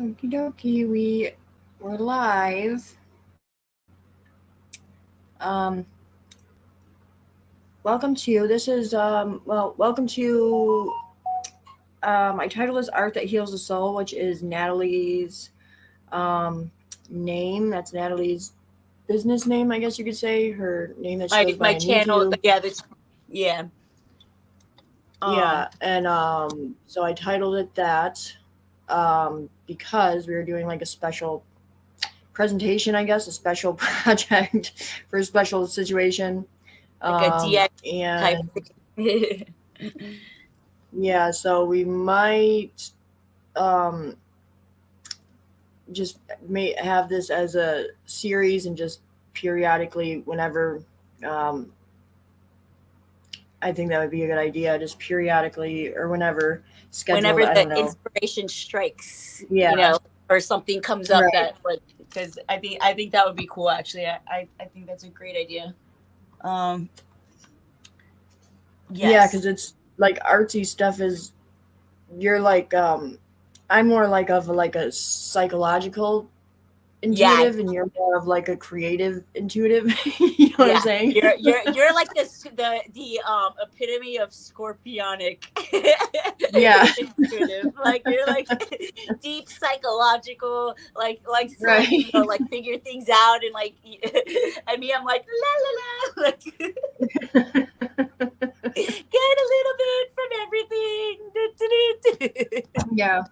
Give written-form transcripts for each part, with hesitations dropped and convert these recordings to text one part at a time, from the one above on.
Okie dokie, we're live. Um, welcome to welcome to my title is Art That Heals the Soul, which is Natalie's name. That's Natalie's business name, I guess you could say. Her name that she goes by my on channel. YouTube. Yeah. Yeah, and so I titled it that because we were doing like a special presentation, I guess, a special project for a special situation. Like a DIY type And yeah, so we might just may have this as a series and just periodically whenever I think that would be a good idea, just periodically or whenever schedule. whenever I don't the know. inspiration strikes, Yeah. or something comes up Right. that, like, because I think that would be cool. Actually, I think that's a great idea. Yeah, Yes. because it's like artsy stuff is you're like I'm more like of like a psychological intuitive, and you're more of like a creative intuitive. You know what I'm saying? You're like the epitome of scorpionic. Yeah. Intuitive. Like you're like deep psychological, like Right. like figure things out, and like I mean, I'm like la la la, like get a little bit from everything. Yeah.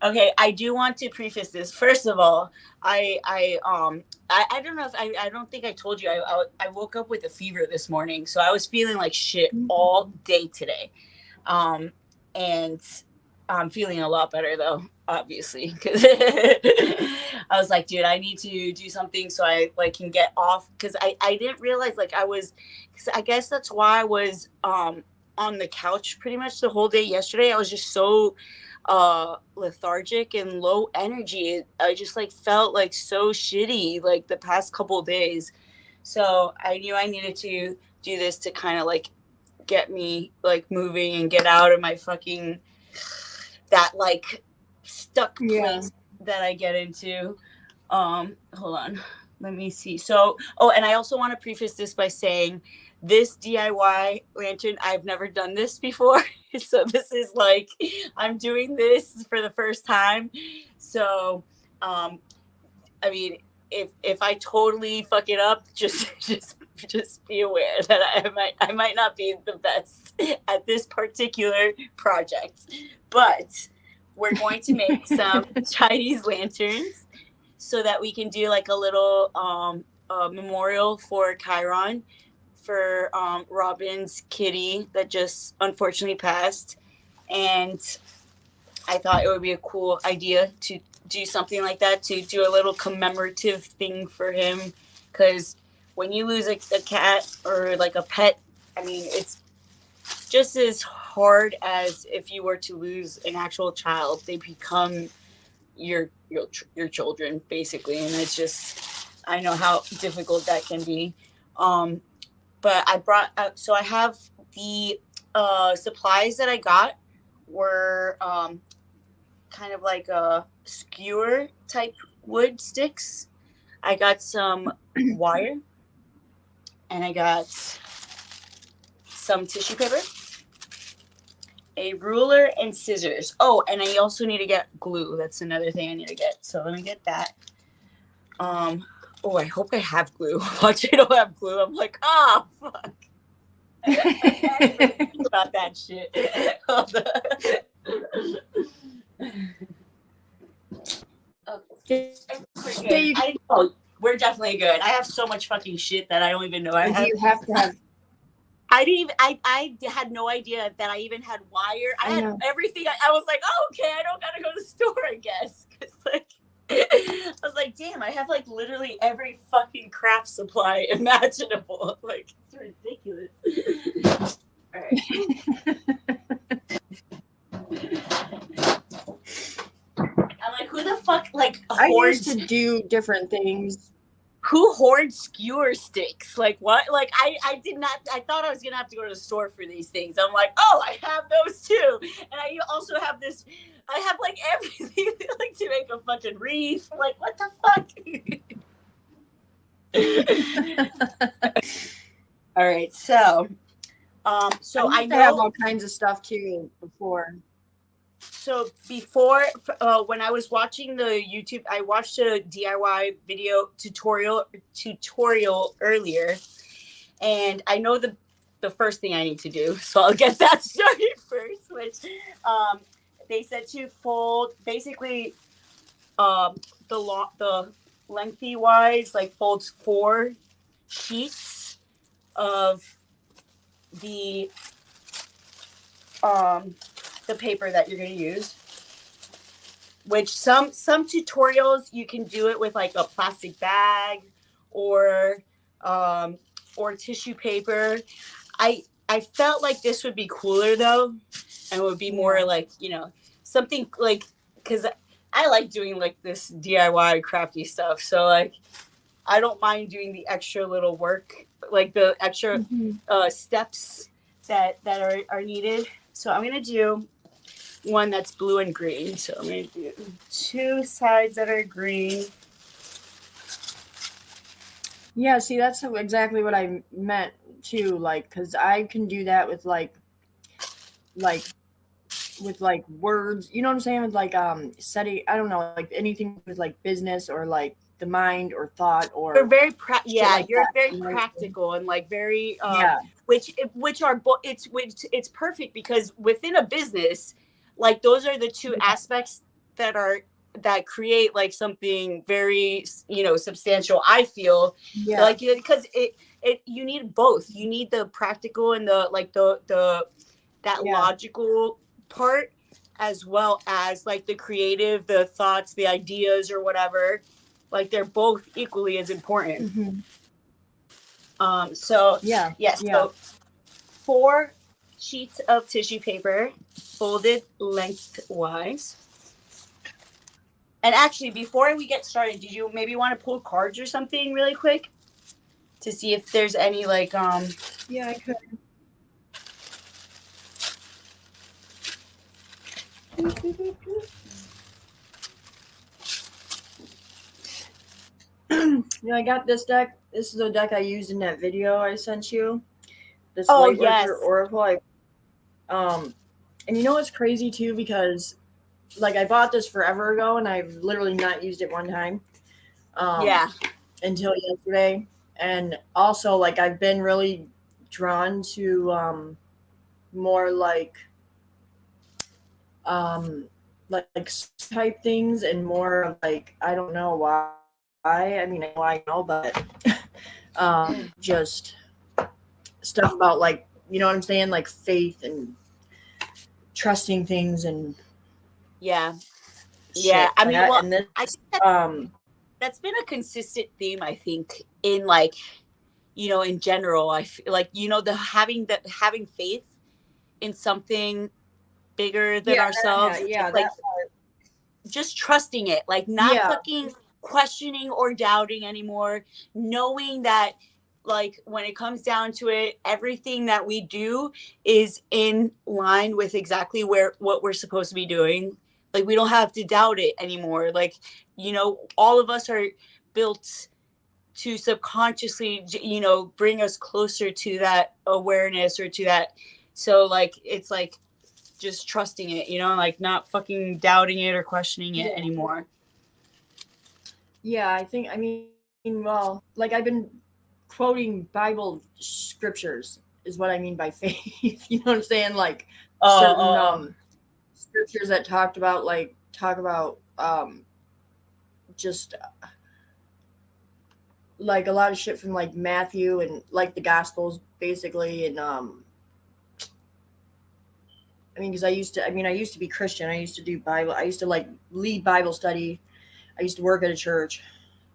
Okay, I do want to preface this. First of all, I don't know if I don't think I told you I woke up with a fever this morning, so I was feeling like shit all day today, and I'm feeling a lot better though, obviously, because I was like, dude, I need to do something so I like can get off, because I didn't realize like because I guess that's why I was on the couch pretty much the whole day yesterday. I was just so lethargic and low energy. I just like felt like so shitty like the past couple of days. So I knew I needed to do this to kind of like get me like moving and get out of my fucking that like stuck place that I get into. Hold on. Let me see. So, and I also want to preface this by saying this DIY lantern, I've never done this before. So this is like, I'm doing this for the first time. So, I mean, if I totally fuck it up, just be aware that I might not be the best at this particular project. But we're going to make some Chinese lanterns so that we can do like a little memorial for Chiron, for Robyn's kitty that just unfortunately passed. And I thought it would be a cool idea to do something like that, to do a little commemorative thing for him. Because when you lose a cat or like a pet, I mean, it's just as hard as if you were to lose an actual child. They become your children basically, and it's just, I know how difficult that can be. But I brought so I have the supplies that I got were kind of like a skewer type wood sticks. I got some wire, and I got some tissue paper, a ruler, and scissors. Oh, and I also need to get glue. That's another thing I need to get. So let me get that. Oh, I hope I have glue. Watch, I don't have glue. I'm like, fuck. I think about that shit. We're definitely good. I have so much fucking shit that I don't even know I have. You have to have. I didn't even. I had no idea that I even had wire. I had everything. I was like, oh, okay, I don't gotta go to the store, I guess. Cause like, I was like, damn, I have like literally every fucking craft supply imaginable. Like, it's ridiculous. All right. I'm like, who the fuck, like, I used to do different things. who hoards skewer sticks? Like what? Like I did not. I thought I was gonna have to go to the store for these things. I'm like, oh, I have those too, and I also have this. I have like everything like to make a fucking wreath. Like what the fuck? All right, so I know have all kinds of stuff too before. So before, when I was watching the YouTube, I watched a DIY video tutorial earlier, and I know the first thing I need to do, so I'll get that started first. Which they said to fold basically the lengthy wise, like folds 4 sheets of the paper that you're going to use, which some tutorials you can do it with like a plastic bag or tissue paper. I felt like this would be cooler though, and would be more like, you know, something like, because I like doing like this DIY crafty stuff, so like I don't mind doing the extra little work, like the extra steps that are needed. So I'm gonna do one that's blue and green. So I'm gonna do 2 sides that are green. Yeah, see, that's exactly what I meant too. Like, because I can do that with like words. You know what I'm saying? With like setting. I don't know, like anything with like business or like the mind or thought or. You're very like you're that. very practical and like very yeah. Which are it's perfect because within a business, like those are the 2 aspects that create like something very, you know, substantial. I feel like, because it you need both. You need the practical and the like that logical part, as well as like the creative, the thoughts, the ideas or whatever. Like they're both equally as important. So so 4 sheets of tissue paper folded lengthwise. And actually, before we get started, did you maybe want to pull cards or something really quick to see if there's any like Yeah, I could. I got this deck. This is the deck I used in that video I sent you. This Lightworker Oracle. And you know what's crazy too, because like I bought this forever ago and I've literally not used it one time. Until yesterday. And also like I've been really drawn to more like type things and more of like, I don't know why. I mean, I know, but just stuff about like, you know what I'm saying? Like faith and trusting things and I mean, well, and this, I think that's been a consistent theme, I think, in like, you know, in general. I feel like, you know, having faith in something bigger than ourselves, like just trusting it, like not fucking questioning or doubting anymore, knowing that like when it comes down to it, everything that we do is in line with exactly what we're supposed to be doing. Like we don't have to doubt it anymore. Like, you know, all of us are built to subconsciously, you know, bring us closer to that awareness or to that. So like it's like just trusting it, you know, like not fucking doubting it or questioning it anymore. Yeah, I mean, well, like I've been quoting Bible scriptures is what I mean by faith. You know what I'm saying? Like certain scriptures that talk about just like a lot of shit from like Matthew and like the Gospels basically. And I mean, because I used to be Christian. I used to do Bible. I used to like lead Bible study. I used to work at a church.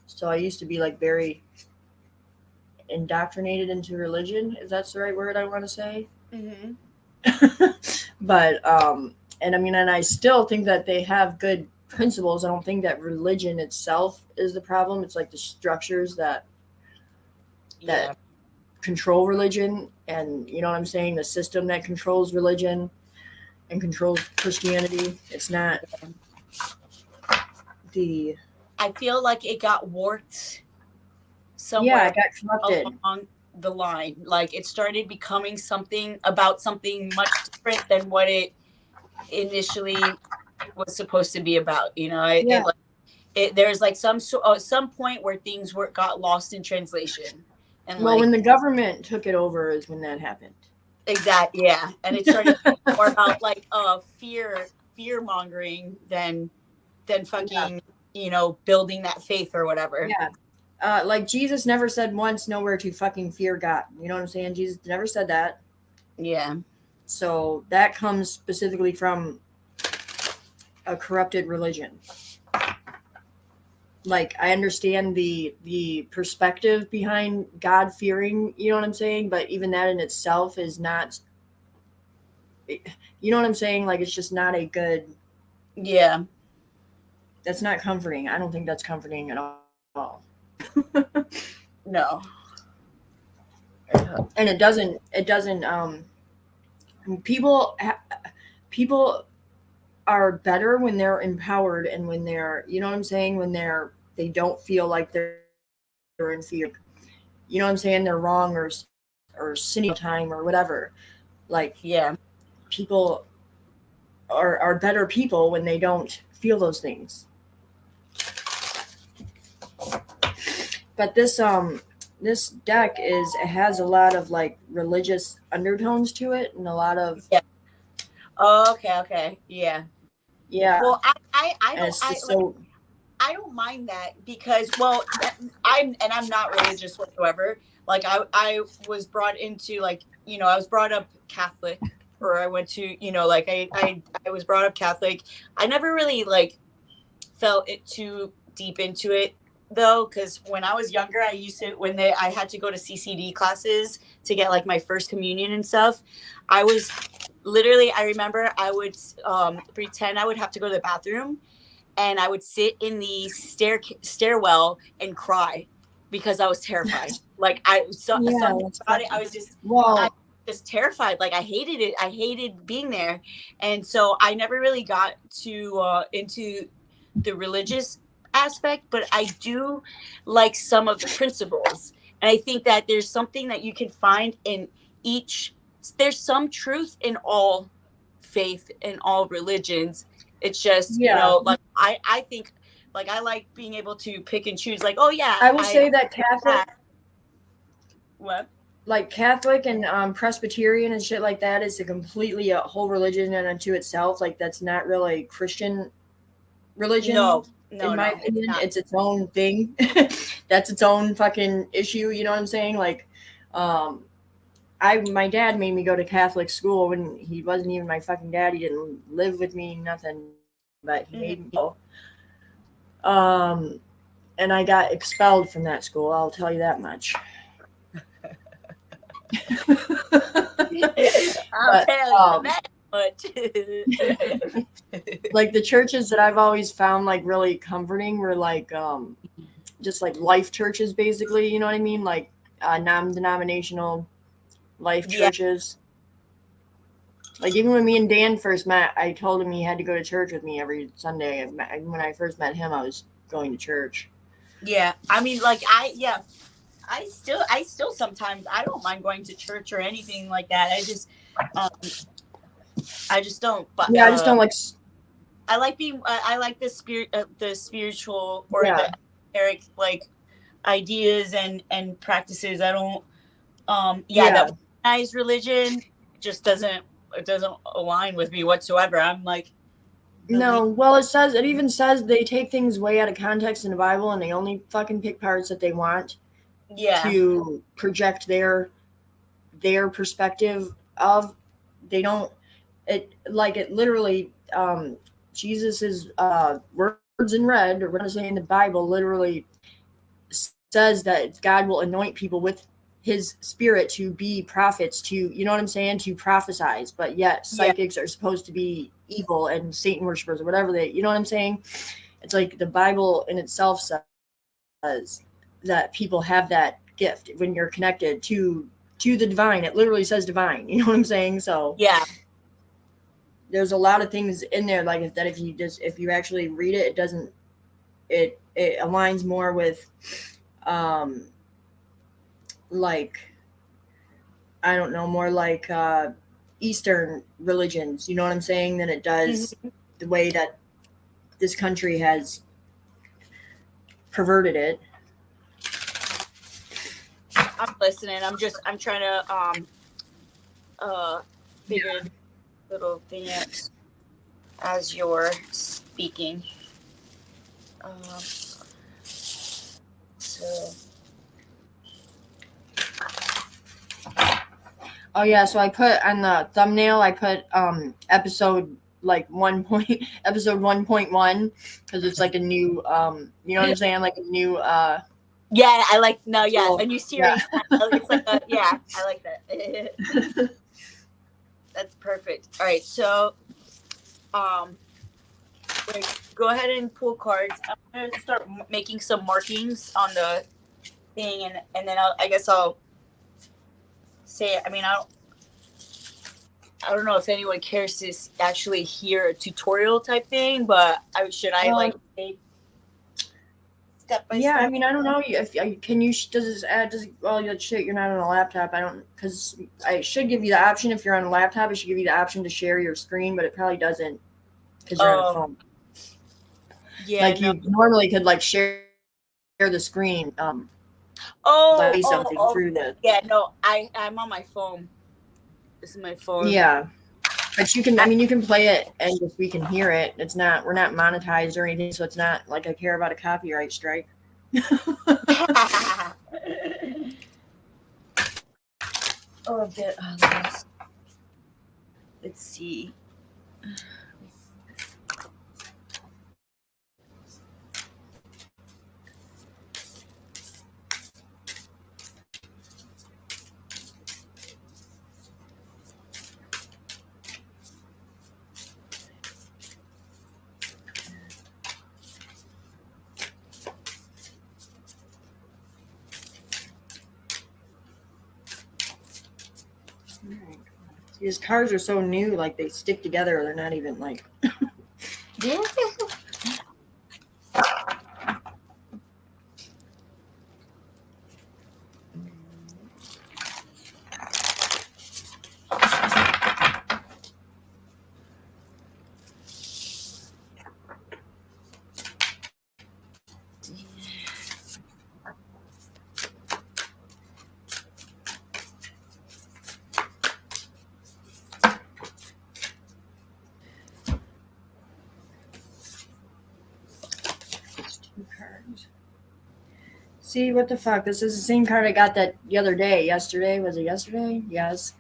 So I used to be like very indoctrinated into religion, if that's the right word I want to say. But and I mean, and I still think that they have good principles. I don't think that religion itself is the problem. It's like the structures that control religion, and you know what I'm saying, the system that controls religion and controls Christianity. It's not the. I feel like it got warped somewhere. Yeah, it got corrupted along the line. Like it started becoming something much different than what it initially was supposed to be about. You know, there's like some point where things got lost in translation. And well, when the government took it over is when that happened. Exactly. Yeah, and it started more about like fear mongering than fucking building that faith or whatever. Yeah. Like Jesus never said once nowhere to fucking fear God. You know what I'm saying? Jesus never said that. Yeah. So that comes specifically from a corrupted religion. Like, I understand the perspective behind God fearing, you know what I'm saying? But even that in itself is not, you know what I'm saying? Like, it's just not a good. Yeah. That's not comforting. I don't think that's comforting at all. No. And it doesn't, people are better when they're empowered and when they're, you know what I'm saying, when they don't feel like they're in fear. You know what I'm saying? They're wrong or sinning time or whatever. Like, yeah, people are better people when they don't feel those things. But this deck has a lot of like religious undertones to it and a lot of Oh, okay. Yeah. Well, I don't mind that because, well, I'm not religious whatsoever. Like I was brought into like, I was brought up Catholic, or I went to, like I was brought up Catholic. I never really like felt it too deep into it though, because when I was younger, I had to go to CCD classes to get like my first communion and stuff. I remember I would pretend I would have to go to the bathroom, and I would sit in the stairwell and cry because I was terrified. Like I was just terrified. Like I hated it. I hated being there, and so I never really got to into the religious aspect, but I do like some of the principles, and I think that there's something that you can find in each. There's some truth in all faith and all religions. It's just like I think like I like being able to pick and choose. Like, oh yeah, I will say that Catholic. What? Like Catholic and Presbyterian and shit like that is a whole religion unto itself. Like that's not really Christian religion. No, in my opinion, it's its own thing. That's its own fucking issue. You know what I'm saying? Like, my dad made me go to Catholic school when he wasn't even my fucking dad. He didn't live with me, nothing, but he made me go. And I got expelled from that school. I'll tell you that much. I'll tell you that much. Like the churches that I've always found like really comforting were like just like life churches, basically. You know what I mean? Like non-denominational life churches. Like even when me and Dan first met, I told him he had to go to church with me every Sunday. When I first met him, I was going to church. Yeah, I mean, like I still sometimes I don't mind going to church or anything like that. I just don't. But, yeah, I just don't like. I like being. I like the spiritual or the esoteric like ideas and practices. I don't. That organized religion just doesn't align with me whatsoever. I'm like. No, well, it even says they take things way out of context in the Bible, and they only fucking pick parts that they want. To project their perspective of. They don't. It literally. Jesus's words in red, or what I'm saying, the Bible literally says that God will anoint people with his spirit to be prophets, to, you know what I'm saying, to prophesize, but yet psychics are supposed to be evil and Satan worshipers or whatever they, you know what I'm saying? It's like the Bible in itself says that people have that gift when you're connected to the divine. It literally says divine, you know what I'm saying? So yeah, there's a lot of things in there like that. If you actually read it, it aligns more with like, I don't know, more like Eastern religions, you know what I'm saying, than it does the way that this country has perverted it. I'm listening. I'm trying to figure this little thing out as you're speaking. So. Oh yeah, so I put on the thumbnail, I put episode 1.1 because it's like a new you know what I'm saying, like a new yeah, I like a new series. Yeah. It's like I like that. That's perfect. All right, so go ahead and pull cards. I'm gonna start making some markings on the thing, and then I guess I'll say it. I mean, I don't know if anyone cares to actually hear a tutorial type thing, but should I like say step by step? I mean, I don't know if can you does well, shit, you're not on a laptop. I don't, because I should give you the option. If you're on a laptop, it should give you the option to share your screen, but it probably doesn't because you're on a phone. Yeah, like you normally could like share the screen something through the I'm on my phone. This is my phone. Yeah, but you can, I mean, you can play it and just, we can hear it. It's not, we're not monetized or anything, so it's not like I care about a copyright strike. Oh, a bit. Let's see. These cards are so new, like they stick together. They're not even like. Cards. See, what the fuck? This is the same card I got that the other day. Yesterday? Was it yesterday? Yes.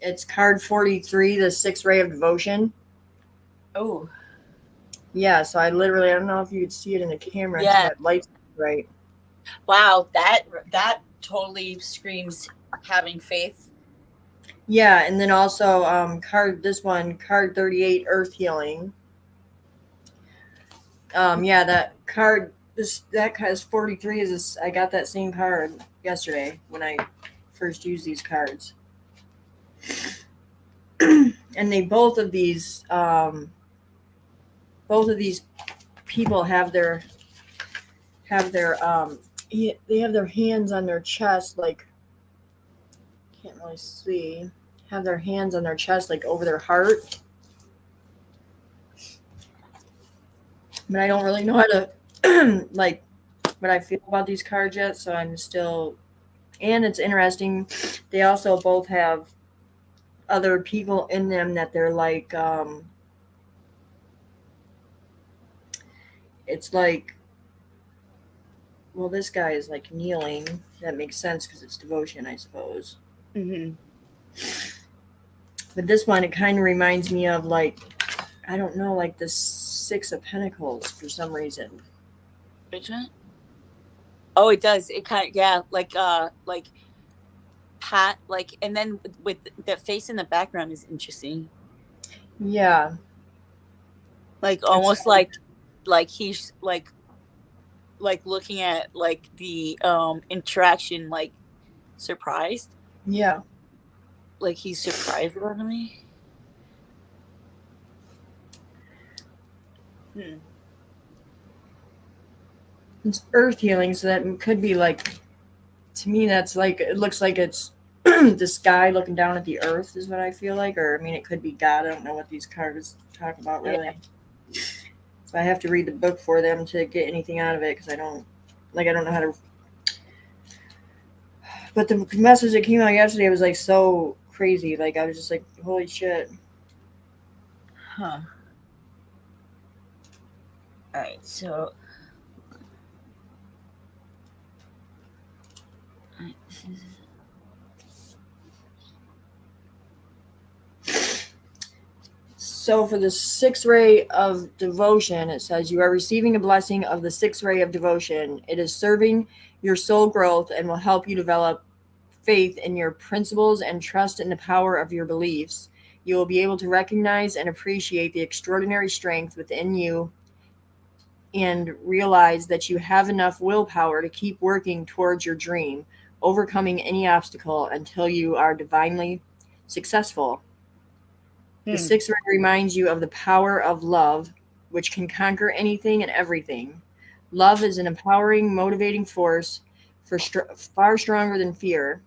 It's card 43, the 6th ray of devotion. Oh. Yeah, so I don't know if you could see it in the camera. Yeah. That light's right. Wow, that totally screams having faith. Yeah, and then also card 38, earth healing. That card that has 43 is I got that same card yesterday when I first used these cards. And they both of these people have their they have their hands on their chest, like, can't really see, have their hands on their chest, like over their heart. But I don't really know how to like what I feel about these cards yet, so I'm still, and it's interesting, they also both have other people in them that they're like it's like, well, this guy is like kneeling. That makes sense because it's devotion, I suppose. Mm-hmm. But this one, it kind of reminds me of, like, I don't know, like the 6 of Pentacles for some reason. Which one? Oh, it does. It kind of, yeah, like pat, like, and then with the face in the background is interesting. Yeah. Like It's almost like he's like looking at like the interaction, like surprised. yeah. Like he's surprised about me. Hmm. It's earth healing, so that could be like, to me that's like, it looks like it's the sky looking down at the earth is what I feel like. Or I mean, it could be God. I don't know what these cards talk about really. Yeah. So I have to read the book for them to get anything out of it, because I don't know how to. But the message that came out yesterday was like so crazy. Like I was just like, holy shit. Huh. All right, so So for the sixth ray of devotion, it says you are receiving a blessing of the sixth ray of devotion. It is serving your soul growth and will help you develop faith in your principles and trust in the power of your beliefs. You will be able to recognize and appreciate the extraordinary strength within you and realize that you have enough willpower to keep working towards your dream, overcoming any obstacle until you are divinely successful. The sixth ray reminds you of the power of love, which can conquer anything and everything. Love is an empowering, motivating force far stronger than fear.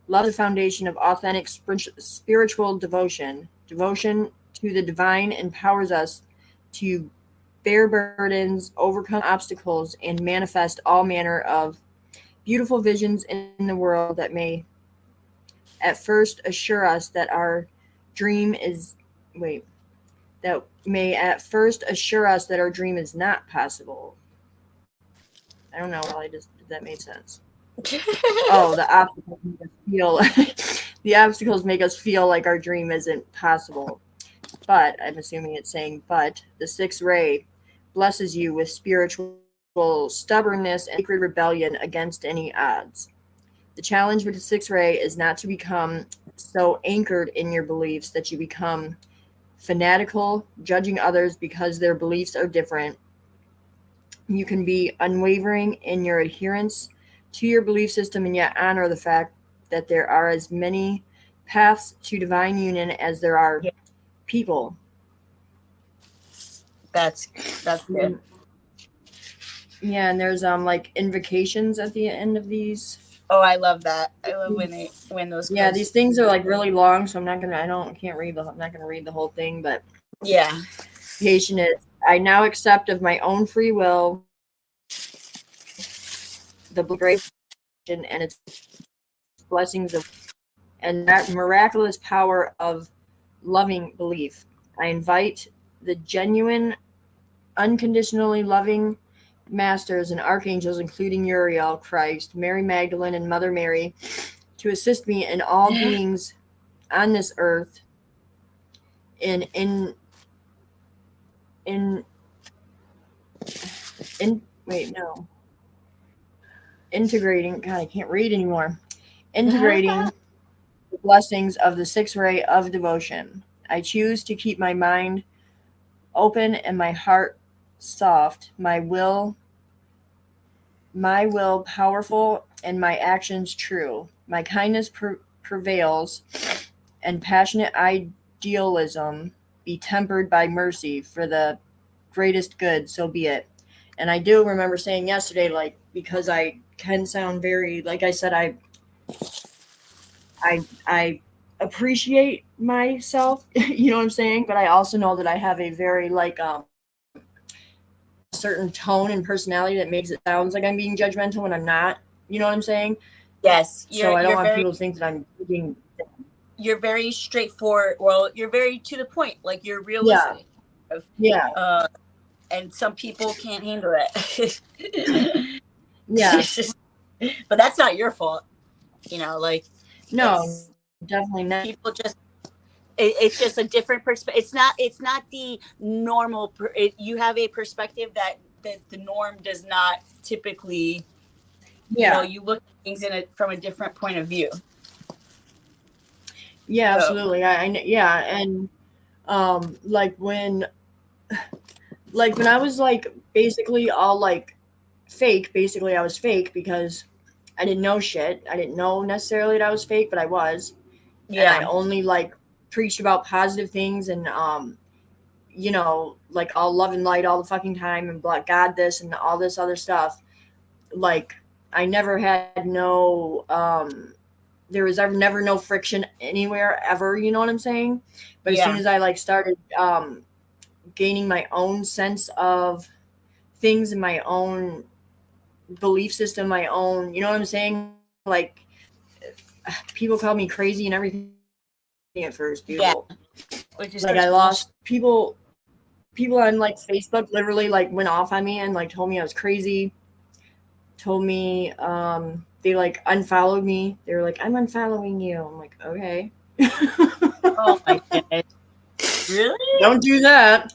Love is the foundation of authentic spiritual devotion. Devotion to the divine empowers us to bear burdens, overcome obstacles, and manifest all manner of beautiful visions in the world that may at first assure us that our dream is wait that may at first assure us that our dream is not possible. I don't know why if that made sense. Oh, the obstacles make us feel the obstacles make us feel like our dream isn't possible. But I'm assuming it's saying, but the sixth ray blesses you with spiritual stubbornness and sacred rebellion against any odds. The challenge with the sixth ray is not to become so anchored in your beliefs that you become fanatical, judging others because their beliefs are different. You can be unwavering in your adherence to your belief system and yet honor the fact that there are as many paths to divine union as there are people. That's good. Yeah, and there's like invocations at the end of these. Oh, I love that. I love when those. Yeah, these things are like really long, so I'm not gonna read the whole thing, but yeah. Invocation is, I now accept of my own free will the great and its blessings of and that miraculous power of loving belief. I invite the genuine, unconditionally loving masters and archangels, including Uriel, Christ, Mary Magdalene, and Mother Mary, to assist me in all beings on this earth in wait, no. Integrating, God, I can't read anymore. Integrating the blessings of the sixth ray of devotion. I choose to keep my mind open and my heart soft, my will powerful, and my actions true. My kindness prevails, and passionate idealism be tempered by mercy for the greatest good, so be it. And I do remember saying yesterday, like, because I can sound very, like I said, I appreciate myself, you know what I'm saying? But I also know that I have a very like certain tone and personality that makes it sounds like I'm being judgmental when I'm not. You know what I'm saying? Yes. So I don't want people to think that I'm being. You're very straightforward. Well, you're very to the point. Like you're realistic. Yeah. And some people can't handle it. Yeah. But that's not your fault. You know, like no, definitely not. People just it's just a different perspective. It's not the normal. You have a perspective that the norm does not typically Yeah. you look at things from a different point of view. Yeah, So, absolutely. Yeah, and like when I was like basically all like fake, basically I was fake because I didn't know shit. I didn't know necessarily that I was fake, but I was. And I yeah, only like preached about positive things and like all love and light all the fucking time and God this and all this other stuff. Like I never had no there was ever never no friction anywhere ever, you know what I'm saying? But as soon yeah, as I like started gaining my own sense of things and my own belief system, my own, you know what I'm saying? Like people called me crazy and everything at first, dude. yeah, which is Like such I bullshit. lost people on like Facebook literally like went off on me and like told me I was crazy. Told me they like unfollowed me. They were like, I'm unfollowing you. I'm like, okay. Oh my god, really? Don't do that.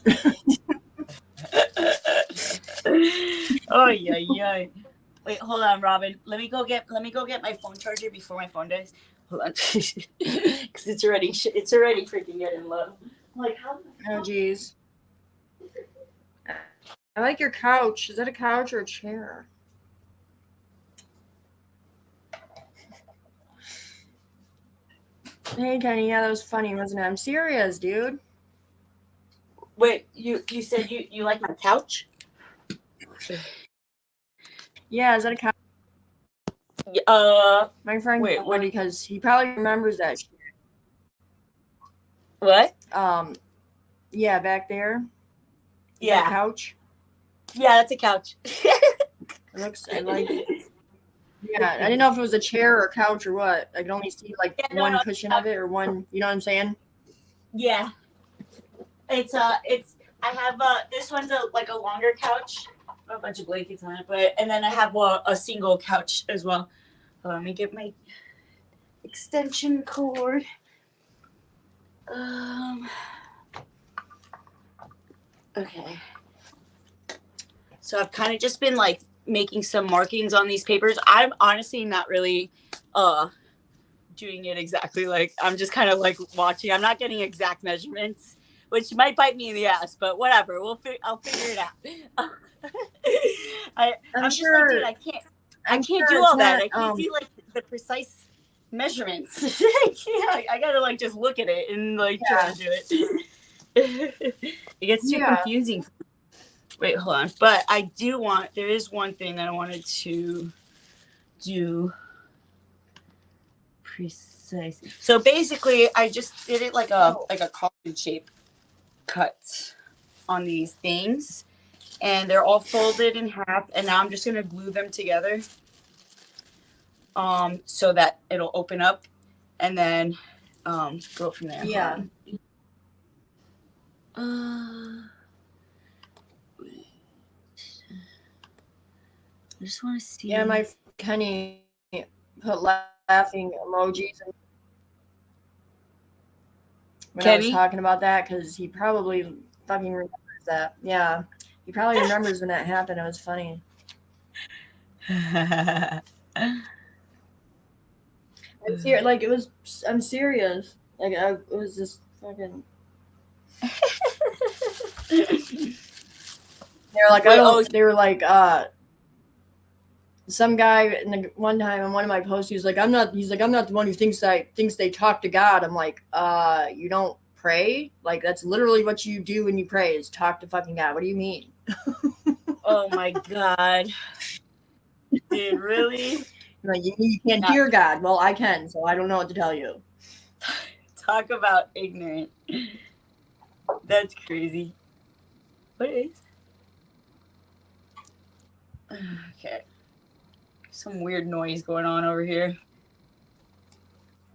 Oh yeah. Wait, hold on, Robyn. Let me go get my phone charger before my phone dies. Hold on, because it's already freaking getting low. I'm like, how? Oh geez. I like your couch. Is that a couch or a chair? Hey Kenny, yeah, that was funny, wasn't it? I'm serious, dude. Wait, you said you like my couch? Yeah, is that a couch? Uh, My friend wait, what? because he probably remembers that shit. What? Yeah, back there. Is that a Yeah, couch? that's a couch. It looks I like it. Yeah, I didn't know if it was a chair or a couch or what. I could only see like No, one cushion of it or one, you know what I'm saying? yeah. It's I have this one's like a longer couch, a bunch of blankets on it, and then I have a single couch as well. Let me get my extension cord. Okay. So I've kind of just been like making some markings on these papers. I'm honestly not really doing it exactly like I'm just kind of like watching. I'm not getting exact measurements, which might bite me in the ass, but whatever. I'll figure it out. I'm just like, dude, I I'm can't do sure it's all that. not I can't do like the precise measurements. I gotta like just look at it and like try to do it. It gets too confusing. Wait, hold on. But there is one thing that I wanted to do precise. So basically, I just did it like a coffin shape cut on these things, and they're all folded in half. And now I'm just gonna glue them together, so that it'll open up, and then go from there. Yeah. I just want to see. Yeah, my Kenny put laughing emojis when I was Kenny? talking about that because he probably fucking remembers that. Yeah, he probably remembers when that happened. It was funny. Like it was. I'm serious. Like it was just fucking. They were like, I don't. They were like, some guy one time on one of my posts, he's like, I'm not the one who thinks they talk to God. I'm like, you don't pray? Like that's literally what you do when you pray is talk to fucking God. What do you mean? Oh my god. Dude, really? Like you can't hear God. Well, I can, so I don't know what to tell you. Talk about ignorant. That's crazy. What is? Okay. Some weird noise going on over here.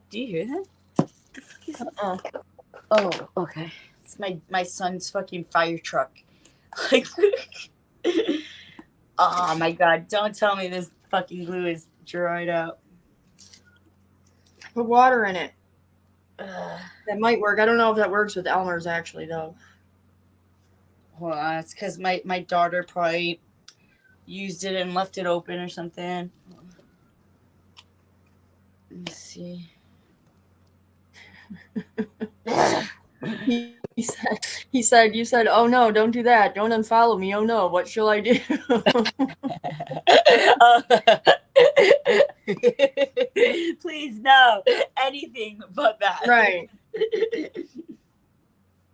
Do you hear that? What the fuck is that? Oh, okay. It's my son's fucking fire truck. Like, oh my god! Don't tell me this fucking glue is dried out. Put water in it. That might work. I don't know if that works with Elmer's actually though. Hold on, it's because my daughter probably used it and left it open or something. Let's see. He said, you said, oh no, don't do that. Don't unfollow me. Oh no, what shall I do? Please, no. Anything but that. Right.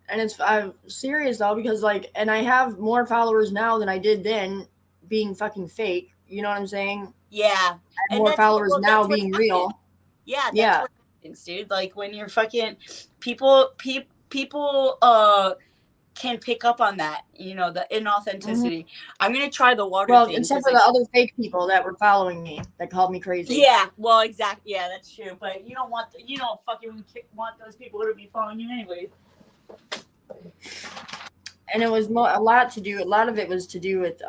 And I'm serious though, because like, and I have more followers now than I did then, being fucking fake. You know what I'm saying? Yeah. I have And more followers now being real. Yeah, that's what happens, dude. Like when you're fucking people can pick up on that, you know, the inauthenticity. I'm gonna try the water thing. Except for the other fake people that were following me that called me crazy. Yeah, well, exactly. Yeah, that's true. But you don't fucking want those people to be following you anyway. And it was a lot of it was to do with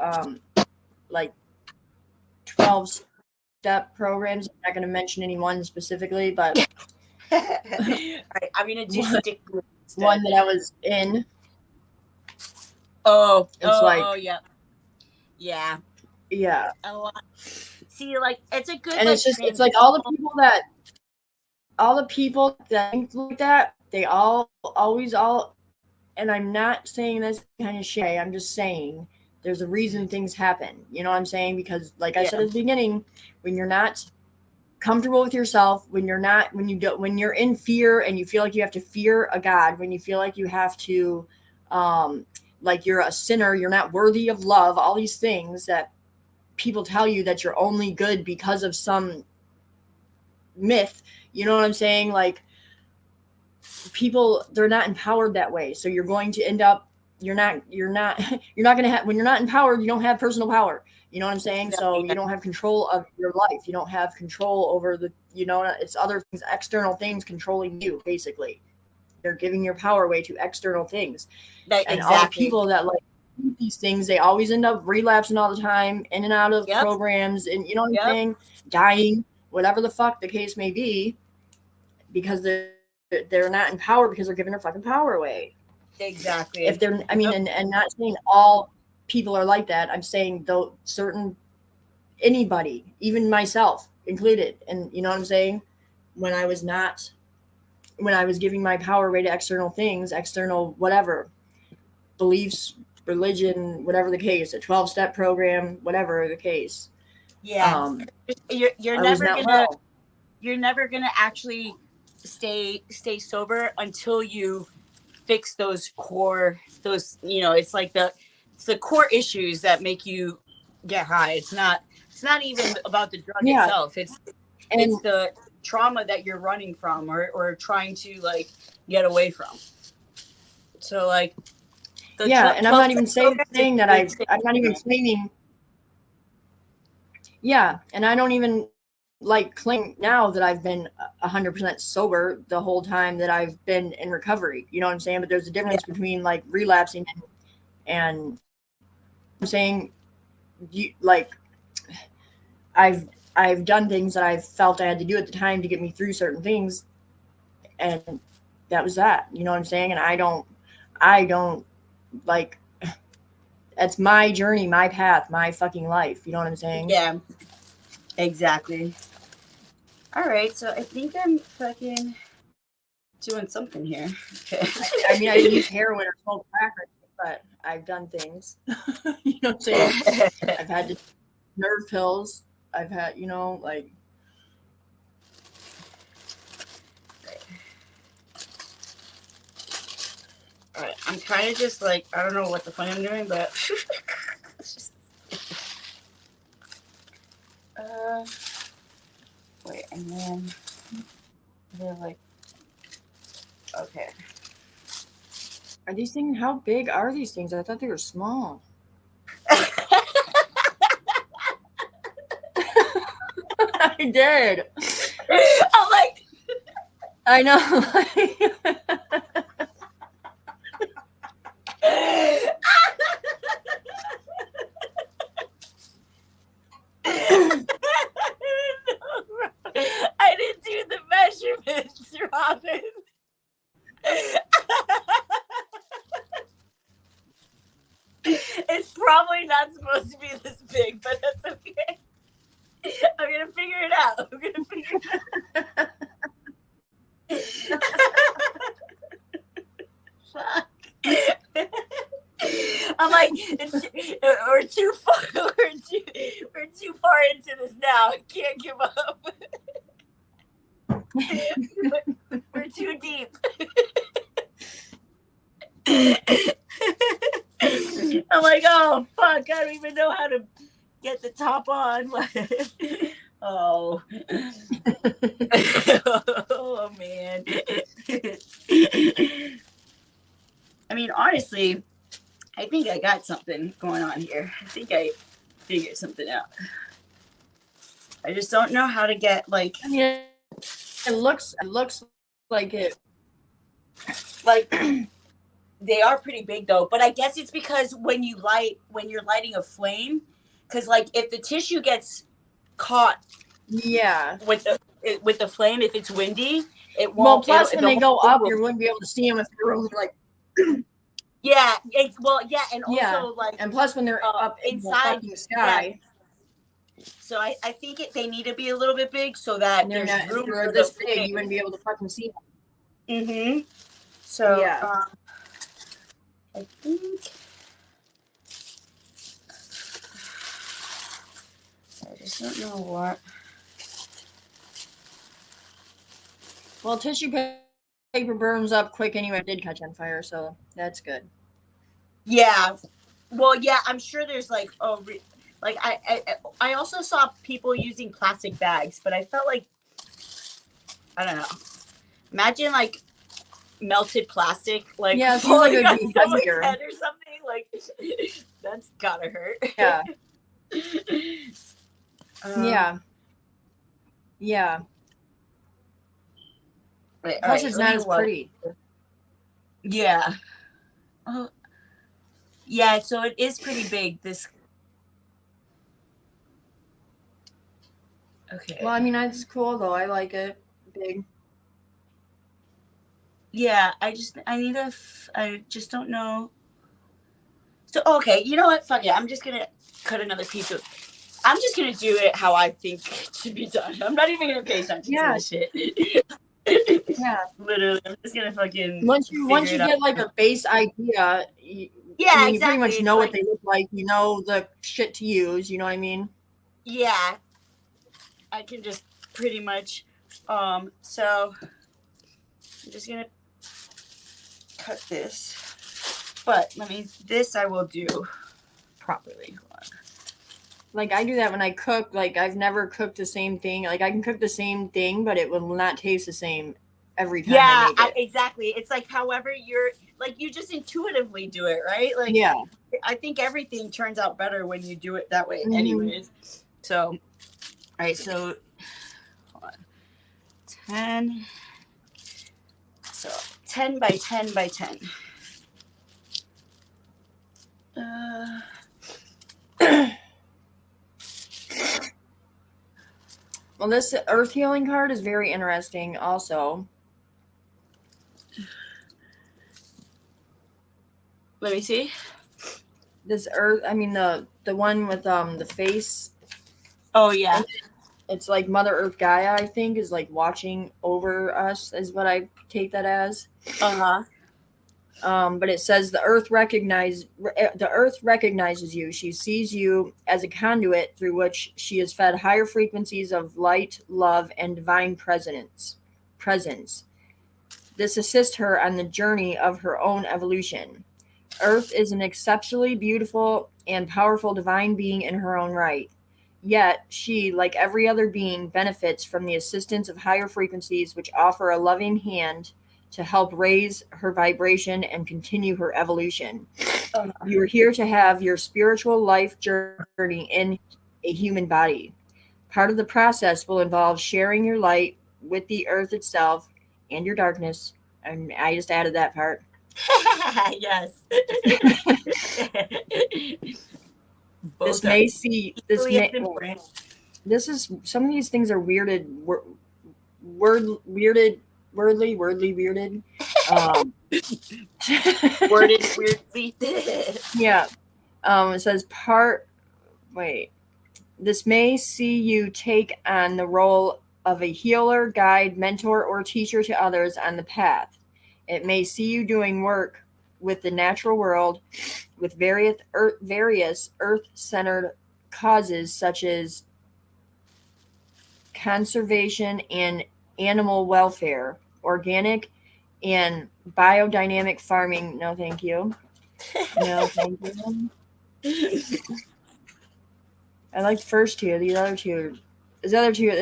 like 12-step programs. I'm not going to mention any one specifically, but all right, I'm gonna do stick with one that I was in. Yeah. A lot. See, like it's a good. And like, it's like all the people that think like that, they always. And I'm not saying this kind of shit. I'm just saying there's a reason things happen. You know what I'm saying? Because like I said at the beginning, when you're not comfortable with yourself, when you're in fear and you feel like you have to fear a God, when you feel like you have to, like you're a sinner, you're not worthy of love, all these things that people tell you that you're only good because of some myth. You know what I'm saying? Like, people, they're not empowered that way. So you're going to end up, you're not going to have, when you're not empowered, you don't have personal power. You know what I'm saying? So you don't have control of your life. You don't have control over it's other things, external things controlling you, basically. They're giving your power away to external things. And all the people that like these things, they always end up relapsing all the time, in and out of programs, and you know what I'm saying? Dying, whatever the fuck the case may be, because they're not empowered because they're giving their fucking power away. Exactly. If they're, I mean, and not saying all people are like that. I'm saying though anybody, even myself included. And you know what I'm saying? When I was giving my power away to external things, external whatever, beliefs, religion, whatever the case, a 12-step program, whatever the case. Yeah. You're never gonna actually stay sober until you fix those core, it's like it's the core issues that make you get high. It's not even about the drug itself. It's the trauma that you're running from or trying to like get away from. So like and I'm not even saying that I'm not even claiming. Yeah, and I don't even like claim now that I've been 100% sober the whole time that I've been in recovery. You know what I'm saying? But there's a difference between like relapsing and I'm saying I've done things that I felt I had to do at the time to get me through certain things, and that was that. You know what I'm saying? And I don't like, that's my journey, my path, my fucking life. You know what I'm saying? Yeah, exactly. All right, so I think I'm fucking doing something here. Okay. I mean, I didn't use heroin or smoke crack, but I've done things. You know what I'm saying? I've had to nerve pills. I've had, like. All right, I'm kind of just like, I don't know what the fuck I'm doing, but. Wait, and then they're like, okay. Are these things, how big are these things? I thought they were small. I did. I'm like, I know. I didn't do the measurements, Robyn. It's probably not supposed to be this big, but that's okay. I'm gonna figure it out. I'm like, we're too far. We're too far into this now. I can't give up. We're too deep. I'm like, oh fuck, I don't even know how to get the top on. Oh. Oh man. I mean, honestly, I think I got something going on here. I think I figured something out. I just don't know how to get like. I mean, it looks like it. Like they are pretty big though, but I guess it's because when you're lighting a flame, because like if the tissue gets caught, yeah, with the flame, if it's windy, it won't. Well, plus when they go up, you wouldn't be able to see them if they're only like. Yeah, and also like, and plus when they're up inside the sky. Yeah. So I think they need to be a little bit big so that there's room for the this big. You wouldn't be able to fucking see them. Mm-hmm. So yeah, I think I just don't know what. Well, tissue paper burns up quick anyway. It did catch on fire, so that's good. Yeah. Well, yeah, I'm sure there's like I also saw people using plastic bags, but I felt like, I don't know. Imagine like melted plastic, like falling on someone's head or something. Like that's gotta hurt. Yeah. Yeah. Plus, it's not as pretty. Yeah. Oh. Yeah, so it is pretty big. This. Okay. Well, I mean, it's cool though. I like it big. Yeah, I just don't know. So okay, you know what? Fuck it. I'm just gonna cut another piece of. I'm just gonna do it how I think it should be done. I'm not even gonna pay attention to this shit. Yeah, literally, I'm just gonna fucking. Once you get like a base idea, you pretty much know what they look like. You know the shit to use. You know what I mean? Yeah, I can just pretty much. So I'm just gonna cut this, but this I will do properly. Like I do that when I cook. Like I've never cooked the same thing. Like I can cook the same thing, but it will not taste the same every time. Yeah, I make it. Exactly. It's like however you're like you just intuitively do it, right? Like yeah, I think everything turns out better when you do it that way, anyways. So, all right. So, hold on. 10. So 10 by 10 by 10. Well, this Earth Healing card is very interesting also. Let me see. This Earth, I mean the one with the face. Oh yeah. It's like Mother Earth Gaia, I think, is like watching over us, is what I take that as. Uh-huh. But it says the Earth recognizes you. She sees you as a conduit through which she is fed higher frequencies of light, love, and divine presence. This assists her on the journey of her own evolution. Earth is an exceptionally beautiful and powerful divine being in her own right. Yet she, like every other being, benefits from the assistance of higher frequencies which offer a loving hand to help raise her vibration and continue her evolution. You are here to have your spiritual life journey in a human body. Part of the process will involve sharing your light with the earth itself and your darkness. And I just added that part. Yes. This may see this may, this is some of these things are weirded. Weirded. Wordly weirded. Worded weirdly. Yeah. It says this may see you take on the role of a healer, guide, mentor, or teacher to others on the path. It may see you doing work with the natural world with various earth-centered causes such as conservation and animal welfare, organic and biodynamic farming. No, thank you. No, thank you. I like the first two. These other two,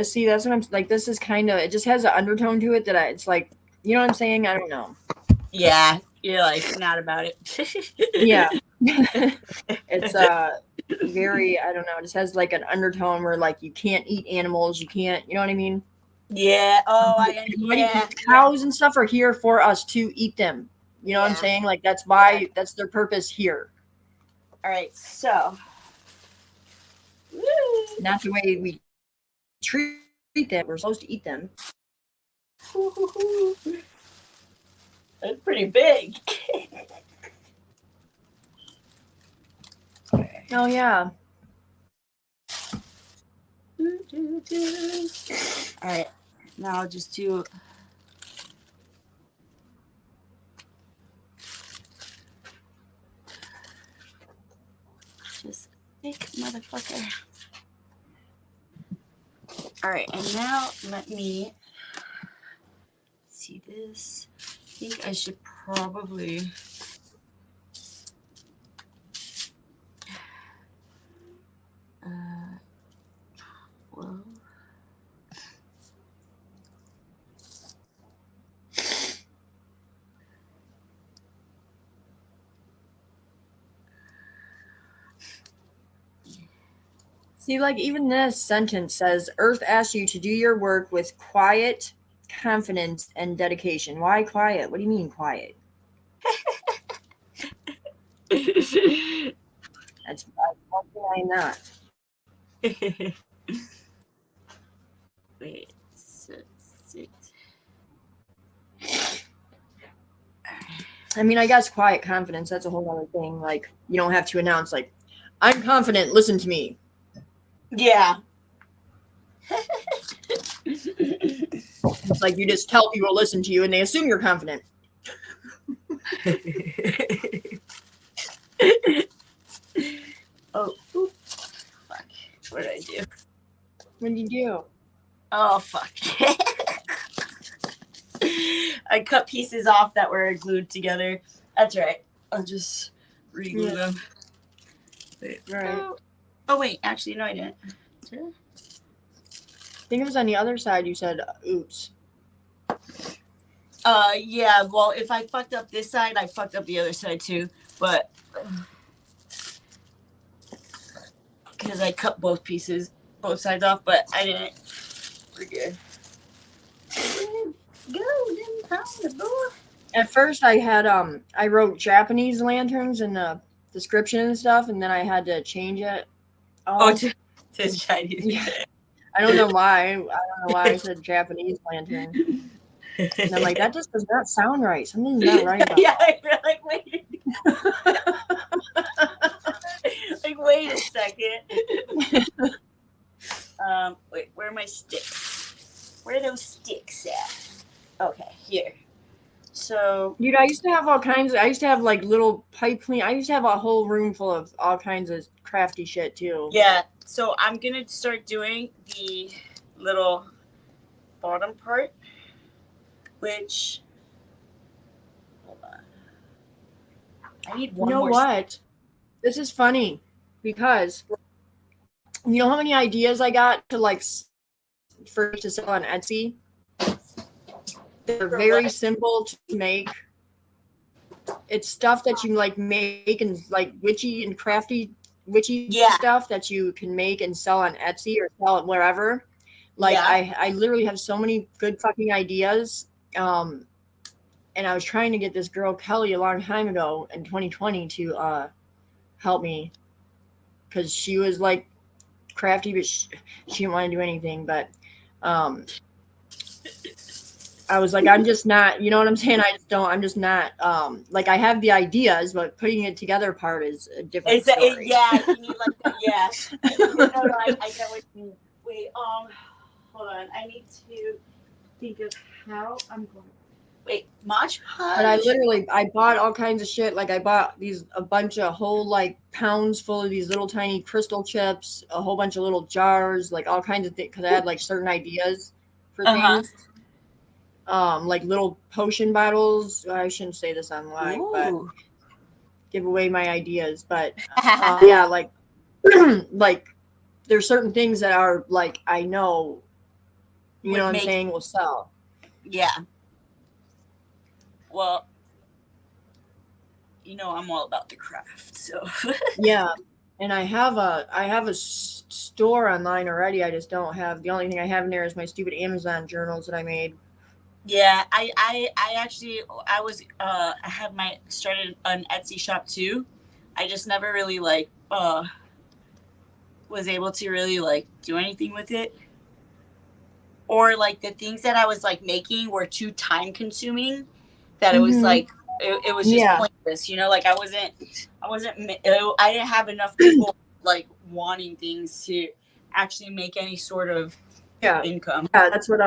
see, that's what I'm like. This is kind of, it just has an undertone to it that it's like, you know what I'm saying? I don't know. Yeah, you're like not about it. Yeah. It's very, I don't know, it just has like an undertone where like you can't eat animals, you can't, you know what I mean? Yeah. Yeah. Cows and stuff are here for us to eat them. You know what I'm Yeah. saying? Like that's why, that's their purpose here. All right, so not the way we treat them. We're supposed to eat them. That's pretty big. Oh yeah. All right, now I'll just do. Just thick motherfucker. All right, and now let me see this. I think I should probably. Well. See, like even this sentence says, Earth asks you to do your work with quiet, confidence, and dedication. Why quiet? What do you mean quiet? That's one thing I'm not. Wait, I mean, I guess quiet confidence, that's a whole other thing. Like, you don't have to announce, like, I'm confident, listen to me. Yeah. It's like you just tell people to listen to you and they assume you're confident. Oh, fuck. What did I do? What did you do? Oh, fuck. I cut pieces off that were glued together. That's right. I'll just reglue them. Wait, right. Oh, wait. Actually, no, I didn't. I think it was on the other side you said, oops. Yeah, well, if I fucked up this side, I fucked up the other side too. But because I cut both sides off, but I didn't. We're good. At first I had I wrote Japanese lanterns in the description and stuff, and then I had to change it. To Chinese. Yeah. I don't know why. I don't know why I said Japanese lantern. And I'm like, that just does not sound right. Something's not right about that. Yeah, like wait. Like wait a second. Wait, where are my sticks? Where are those sticks at? Okay, here. So, dude, I used to have all kinds of. I used to have like little pipe clean. I used to have a whole room full of all kinds of crafty shit too. Yeah. So I'm gonna start doing the little bottom part, which. Hold on. I need one more. You know what? This is funny because you know how many ideas I got to like to sell on Etsy. They're very simple to make. It's stuff that you like make and like witchy and crafty stuff that you can make and sell on Etsy or sell it wherever. Like I literally have so many good fucking ideas. And I was trying to get this girl Kelly a long time ago in 2020 to help me because she was like crafty, but she didn't want to do anything. But I was like, I'm just not, you know what I'm saying? I'm just not, like I have the ideas, but putting it together part is a different story. Yeah, you need like that, yeah. No, I get what you mean. Wait, hold on. I need to think of how I'm going. Wait, Mod But I Podge? literally, I bought all kinds of shit. Like I bought a bunch of whole like pounds full of these little tiny crystal chips, a whole bunch of little jars, like all kinds of things. Because I had like certain ideas for Uh-huh. things. Like little potion bottles. I shouldn't say this on live, but Ooh. give away my ideas. But yeah, like like there's certain things that are like I know, you know Would what I'm make, saying, will sell. yeah. Well, I'm all about the craft, so. Yeah, and I have a store online already. I just don't have, the only thing I have in there is my stupid Amazon journals that I made. Yeah, I actually, I have started an Etsy shop too. I just never really like was able to really like do anything with it, or like the things that I was like making were too time consuming that it was like it was just Yeah, pointless, like I didn't have enough people like wanting things to actually make any sort of yeah, income. yeah. That's what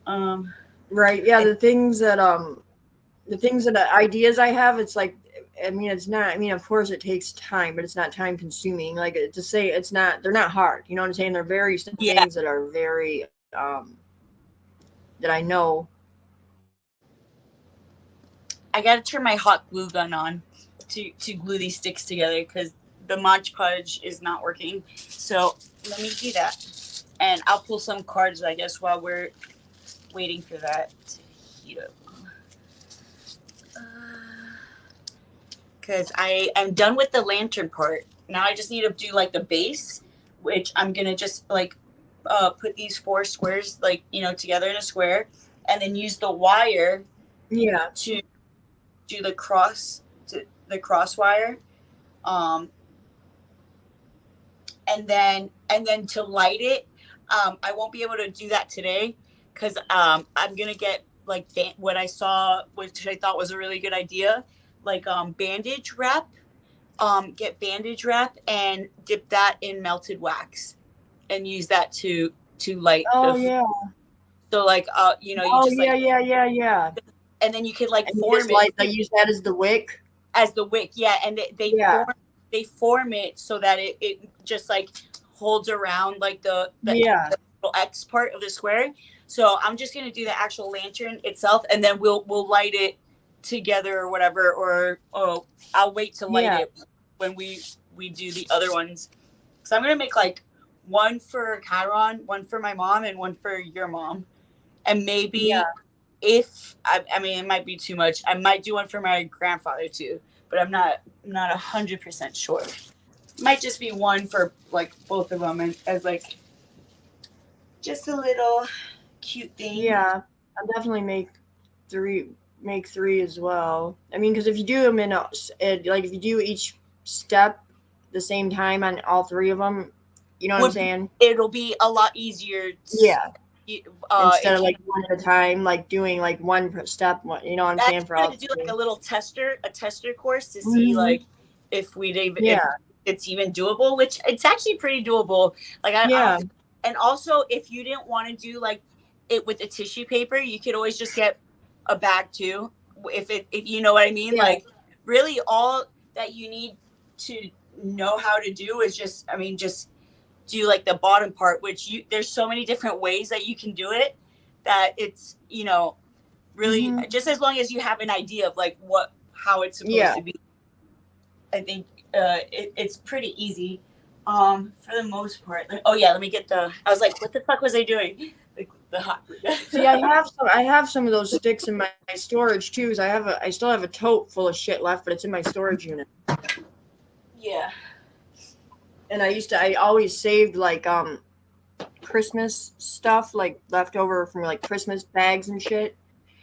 Um right. Yeah, the things that ideas I have. It's like, I mean, it's not. I mean, of course, it takes time, but it's not time consuming. Like to say, it's not. They're not hard. You know what I'm saying? They're very simple yeah, things that are very that I know. I gotta turn my hot glue gun on to glue these sticks together because the Mod Podge is not working. So let me do that, and I'll pull some cards, I guess, while we're waiting for that to heat up. Because I am done with the lantern part. Now I just need to do like the base, which I'm gonna just like put these 4 squares like together in a square, and then use the wire Yeah, to do the cross wire, um, and then to light it. I won't be able to do that today because I'm gonna get like what I saw, which I thought was a really good idea, like bandage wrap. Get bandage wrap and dip that in melted wax and use that to light oh yeah, so like you oh just like, yeah. and then you could like And you just form it like, I use that as the wick. as the wick. Yeah, and Yeah, they form it so that it just like holds around like yeah, the little X part of the square. So I'm just gonna do the actual lantern itself, and then we'll light it together or whatever, or I'll wait to light yeah, it when we do the other ones. So I'm gonna make like one for Chiron, one for my mom, and one for your mom, and maybe yeah, if I mean it might be too much, I might do one for my grandfather too, but I'm not 100% sure. Might just be one for like both of them, and as like just a little cute thing. yeah. I'll definitely make three as well. I mean, because if you do them like if you do each step the same time on all three of them, you know what I'm Would saying? It'll be a lot easier. Yeah. Instead If of you like one at a time, like doing like one per step, you know what I'm I saying, actually for had all to do like three. a tester course to see Hmm. like if Yeah, it's even doable, which it's actually pretty doable. Like yeah, and also if you didn't want to do like it with the tissue paper, you could always just get a bag too. If you know what I mean, yeah, like really all that you need to know how to do is just do like the bottom part, which there's so many different ways that you can do it that it's really hmm, just as long as you have an idea of like how it's supposed yeah. to be. I think it's pretty easy for the most part. Oh yeah, let me get I was like, what the fuck was I doing? The hot See, I have some of those sticks in my storage too. 'Cause I still have a tote full of shit left, but it's in my storage unit. Yeah. And I always saved like Christmas stuff, like leftover from like Christmas bags and shit.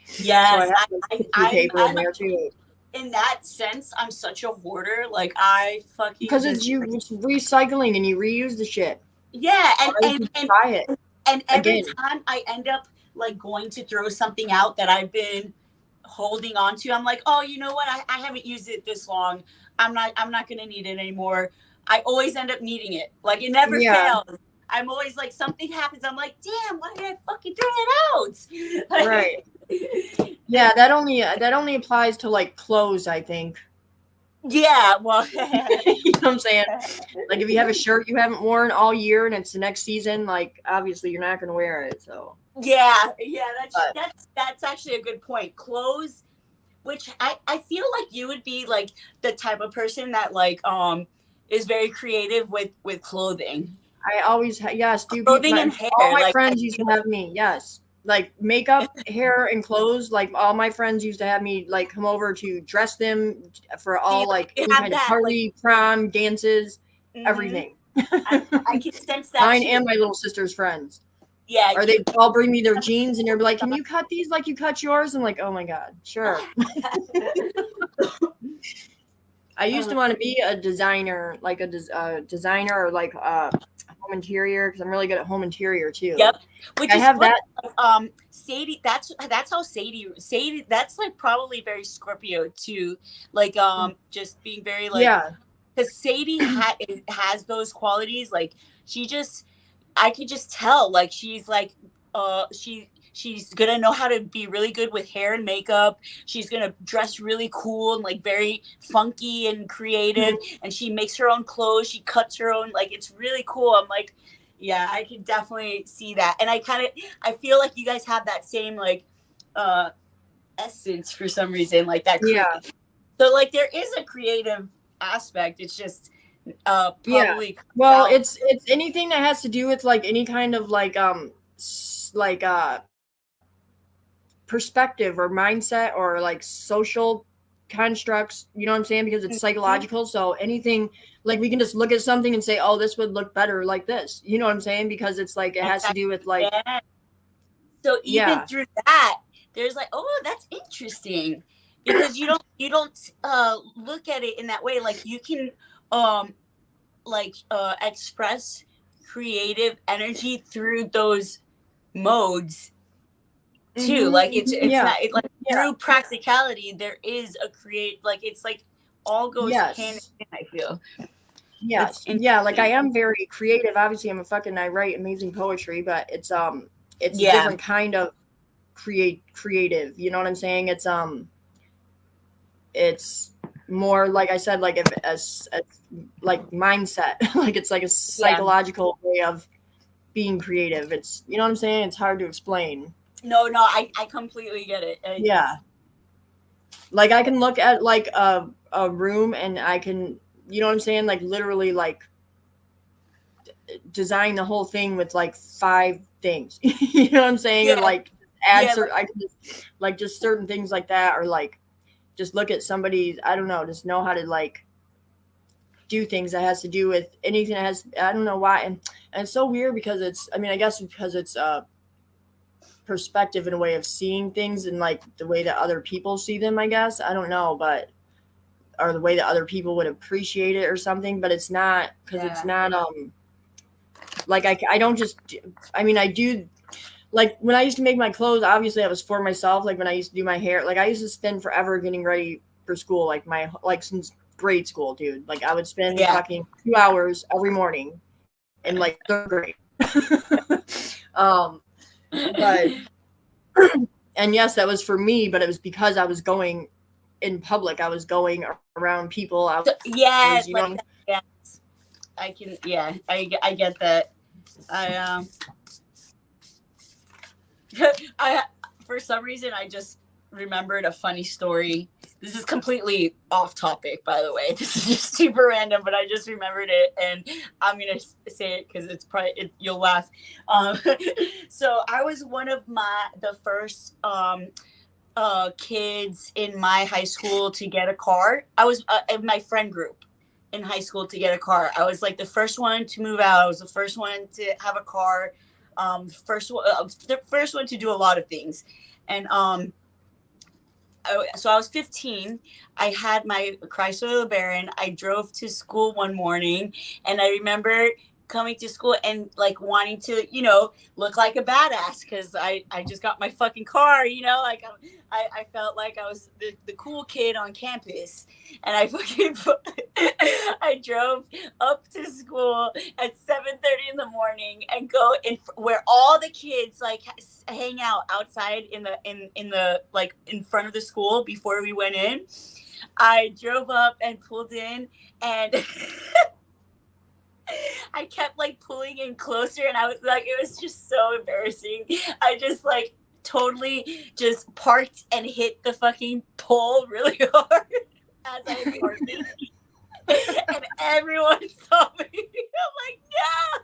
So I Yes, have like tissue I'm paper in there too. in that sense, I'm such a hoarder. Like I fucking Because just it's recycling and you reuse the shit. yeah, Why would you buy it and every again? time I end up like going to throw something out that I've been holding on to, I'm like, oh, you know what? I haven't used it this long. I'm not gonna need it anymore. I always end up needing it. Like it never Yeah, fails. I'm always like, something happens, I'm like, damn, why did I fucking throw it out? Right. Yeah, that only applies to like clothes, I think. Yeah, well, You know what I'm saying? Like if you have a shirt you haven't worn all year and it's the next season, like obviously you're not gonna wear it. So yeah, but, that's actually a good point. Clothes, which I feel like you would be like the type of person that like is very creative with clothing. I always yes, do Clothing and all hair. my Like I friends used feel to have me, yes. Like makeup, hair, and clothes. Like all my friends used to have me like come over to dress them for all like you any have kind of that like party, prom, dances, mhm. everything. I can sense that Mine too. and my little sister's friends. Yeah, Or you they all bring me their jeans and they're like, "Can you cut these like you cut yours?" I'm like, "Oh my god, sure." I used to want to be a designer, like a designer or like home interior because I'm really good at home interior too. yep. Which I is have funny. that. Sadie, that's how Sadie, that's like probably very Scorpio too. Like just being very like, Yeah, because Sadie has those qualities. Like she just, I could just tell. Like she's like, she's gonna know how to be really good with hair and makeup. She's gonna dress really cool and like very funky and creative. And she makes her own clothes. She cuts her own. Like it's really cool. I'm like, yeah, I can definitely see that. And I feel like you guys have that same like, uh, essence for some reason. Like that. yeah, So like there is a creative aspect. It's just yeah. probably Well, out. it's anything that has to do with like any kind of like like perspective or mindset or like social constructs, you know what I'm saying? Because it's Mhm. psychological. So anything like we can just look at something and say, "Oh, this would look better like this." You know what I'm saying? Because it's like it has to do with like Yeah. So even yeah. through that, there's like, oh, that's interesting, because you don't look at it in that way. Like you can um express creative energy through those modes too. Like it's Yeah. not it, like Yeah. through practicality there is a create, like it's like all goes hand Yes. in hand. I feel it's Yes. Yeah, like I interesting. am very creative. Obviously, I write amazing poetry, but it's a Yeah, different kind of creative. You know what I'm saying? It's more like I said, like if as like mindset, like it's like a yeah. psychological way of being creative. It's you know what I'm saying? It's hard to explain. No, I completely get it. Yeah. Like I can look at like a room and I can you know what I'm saying? Like literally like design the whole thing with like five things. You know what I'm saying? Or Yeah, like add yeah, certain I can just like just certain things like that or like just look at somebody's I don't know, just know how to like do things that has to do with anything that has I don't know why and it's so weird because it's I mean I guess because it's perspective and a way of seeing things and like the way that other people see them I guess I don't know but or the way that other people would appreciate it or something but it's not because it's yeah. not like I don't just I mean I do like when I used to make my clothes obviously I was for myself like when I used to do my hair like I used to spend forever getting ready for school like my like since grade school dude like I would spend Yeah. fucking 2 hours every morning in like third grade um but and yes that was for me but it was because I was going in public I was going around people I So, yeah, was you like know that. Yeah, I can. Yeah, I get that. I I for some reason I just remembered a funny story. This is completely off topic, by the way. This is just super random, but I just remembered it, and I'm gonna say it because it's probably you'll laugh. Um, so I was one of the first kids in my high school to get a car. I was in my friend group in high school to get a car. I was like the first one to move out. I was the first one to have a car. The first one to do a lot of things, and so I was 15. I had my Chrysler LeBaron. I drove to school one morning, and I remember coming to school and like wanting to, you know, look like a badass because I just got my fucking car, you know, like I felt like I was the cool kid on campus, and I fucking I drove up to school at 7:30 in the morning and go in where all the kids like hang out outside in the like in front of the school before we went in. I drove up and pulled in, and I kept like pulling in closer, and I was like, it was just so embarrassing. I just like totally just parked and hit the fucking pole really hard as I was parking. And everyone saw me. I'm like, no.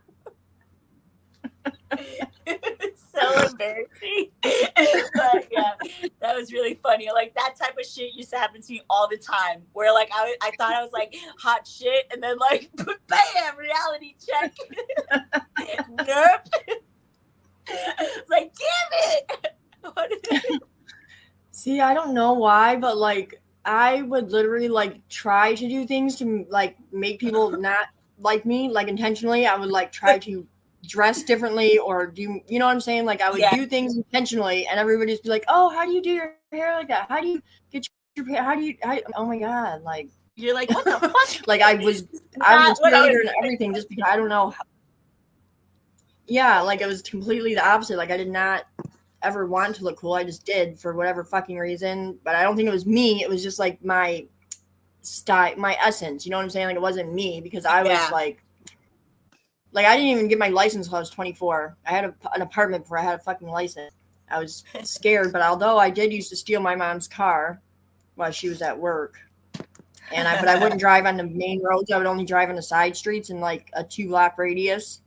It was so embarrassing. But yeah, that was really funny. Like that type of shit used to happen to me all the time. Where like I thought I was like hot shit, and then like bam, reality check. Nope. It's like, damn it. What is it? See, I don't know why, but like I would literally like try to do things to like make people not like me, like intentionally. I would like try to dress differently or do, you know what I'm saying? Like I would do things intentionally, and everybody just be like, "Oh, how do you do your hair like that? How do you get your hair? How do you? Oh my god!" Like you're like, what the fuck? Like I was a cheerleader and everything just because I don't know. Yeah, like it was completely the opposite. Like I did not ever want to look cool. I just did for whatever fucking reason. But I don't think it was me. It was just like my style, my essence. You know what I'm saying? Like it wasn't me because I was like I didn't even get my license until I was 24. I had an apartment before I had a fucking license. I was scared, but although I did used to steal my mom's car while she was at work, but I wouldn't drive on the main roads. I would only drive on the side streets in like a 2-block radius.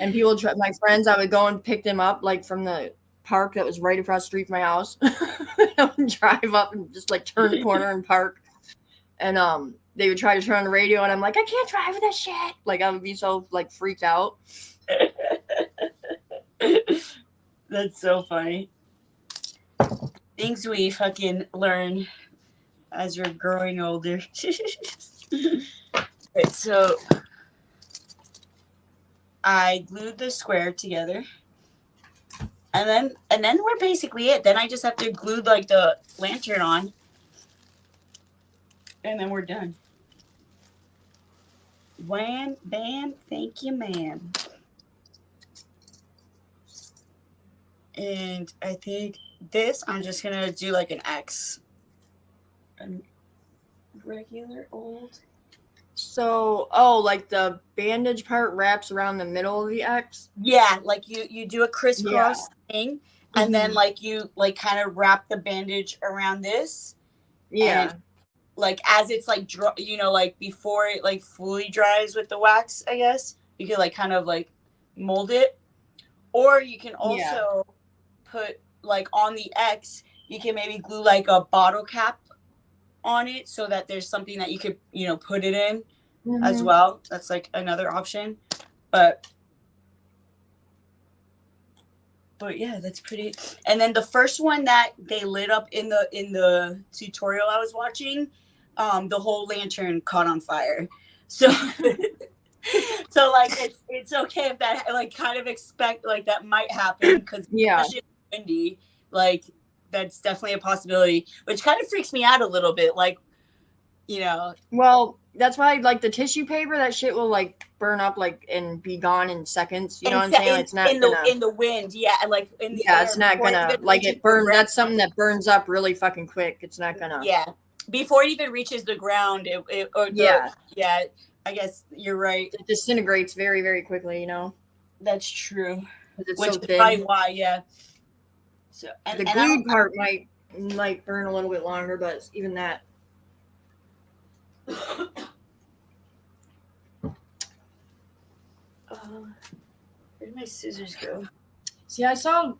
And people, my friends, I would go and pick them up like from the park that was right across the street from my house. I would drive up and just like turn the corner and park. And they would try to turn on the radio, and I'm like, I can't drive with that shit. Like I would be so like freaked out. That's so funny. Things we fucking learn as you're growing older. Right, so I glued the square together, and then we're basically it. Then I just have to glue like the lantern on, and then we're done. Wham, bam, thank you, ma'am. And I think this, I'm just gonna do like an X. A regular old. So, like the bandage part wraps around the middle of the X? Yeah, like you do a crisscross thing, and then like you like kind of wrap the bandage around this. Yeah. And like as it's like you know, like before it like fully dries with the wax, I guess you can like kind of like mold it, or you can also put like on the X, you can maybe glue like a bottle cap on it so that there's something that you could, you know, put it in as well. That's like another option, but yeah, that's pretty. And then the first one that they lit up in the tutorial I was watching, the whole lantern caught on fire. So so like it's okay if that like kind of expect like that might happen because especially windy, like that's definitely a possibility, which kind of freaks me out a little bit, like, you know. Well, that's why like the tissue paper, that shit will like burn up like and be gone in seconds. You know what I'm saying? It's not in the wind, like in the air. It's not gonna like it burn. That's something that burns up really fucking quick. It's not gonna. Yeah, before it even reaches the ground, I guess you're right. It disintegrates very, very quickly. You know. That's true. It's which so is thin. probably why, So the glued part might burn a little bit longer, but even that. Where did my scissors go? See, I saw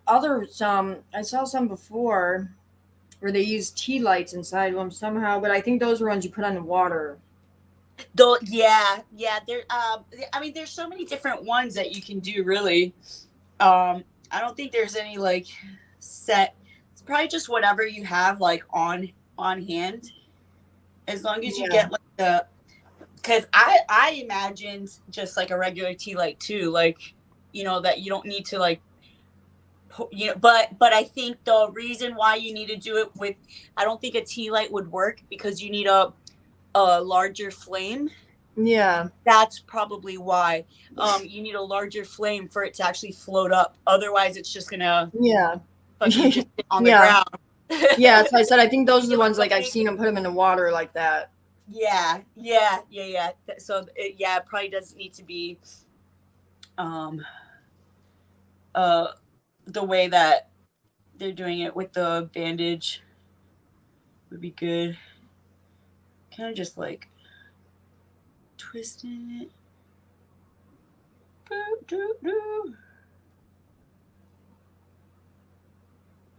some before where they use tea lights inside of them somehow, but I think those are ones you put on the water. Though, yeah. There, I mean, there's so many different ones that you can do. Really, I don't think there's any like set. It's probably just whatever you have like on hand, as long as you get like because I imagined just like a regular tea light too, like, you know, that you don't need to like, you know, but I think the reason why you need to do it with, I don't think a tea light would work because you need a larger flame. Yeah. That's probably why. You need a larger flame for it to actually float up. Otherwise, it's just gonna fucking just sit on the ground. Yeah, that's why I said I think those are the ones like I've seen them put them in the water like that. Yeah. So it probably doesn't need to be the way that they're doing it with the bandage would be good. Kind of just like twisting it.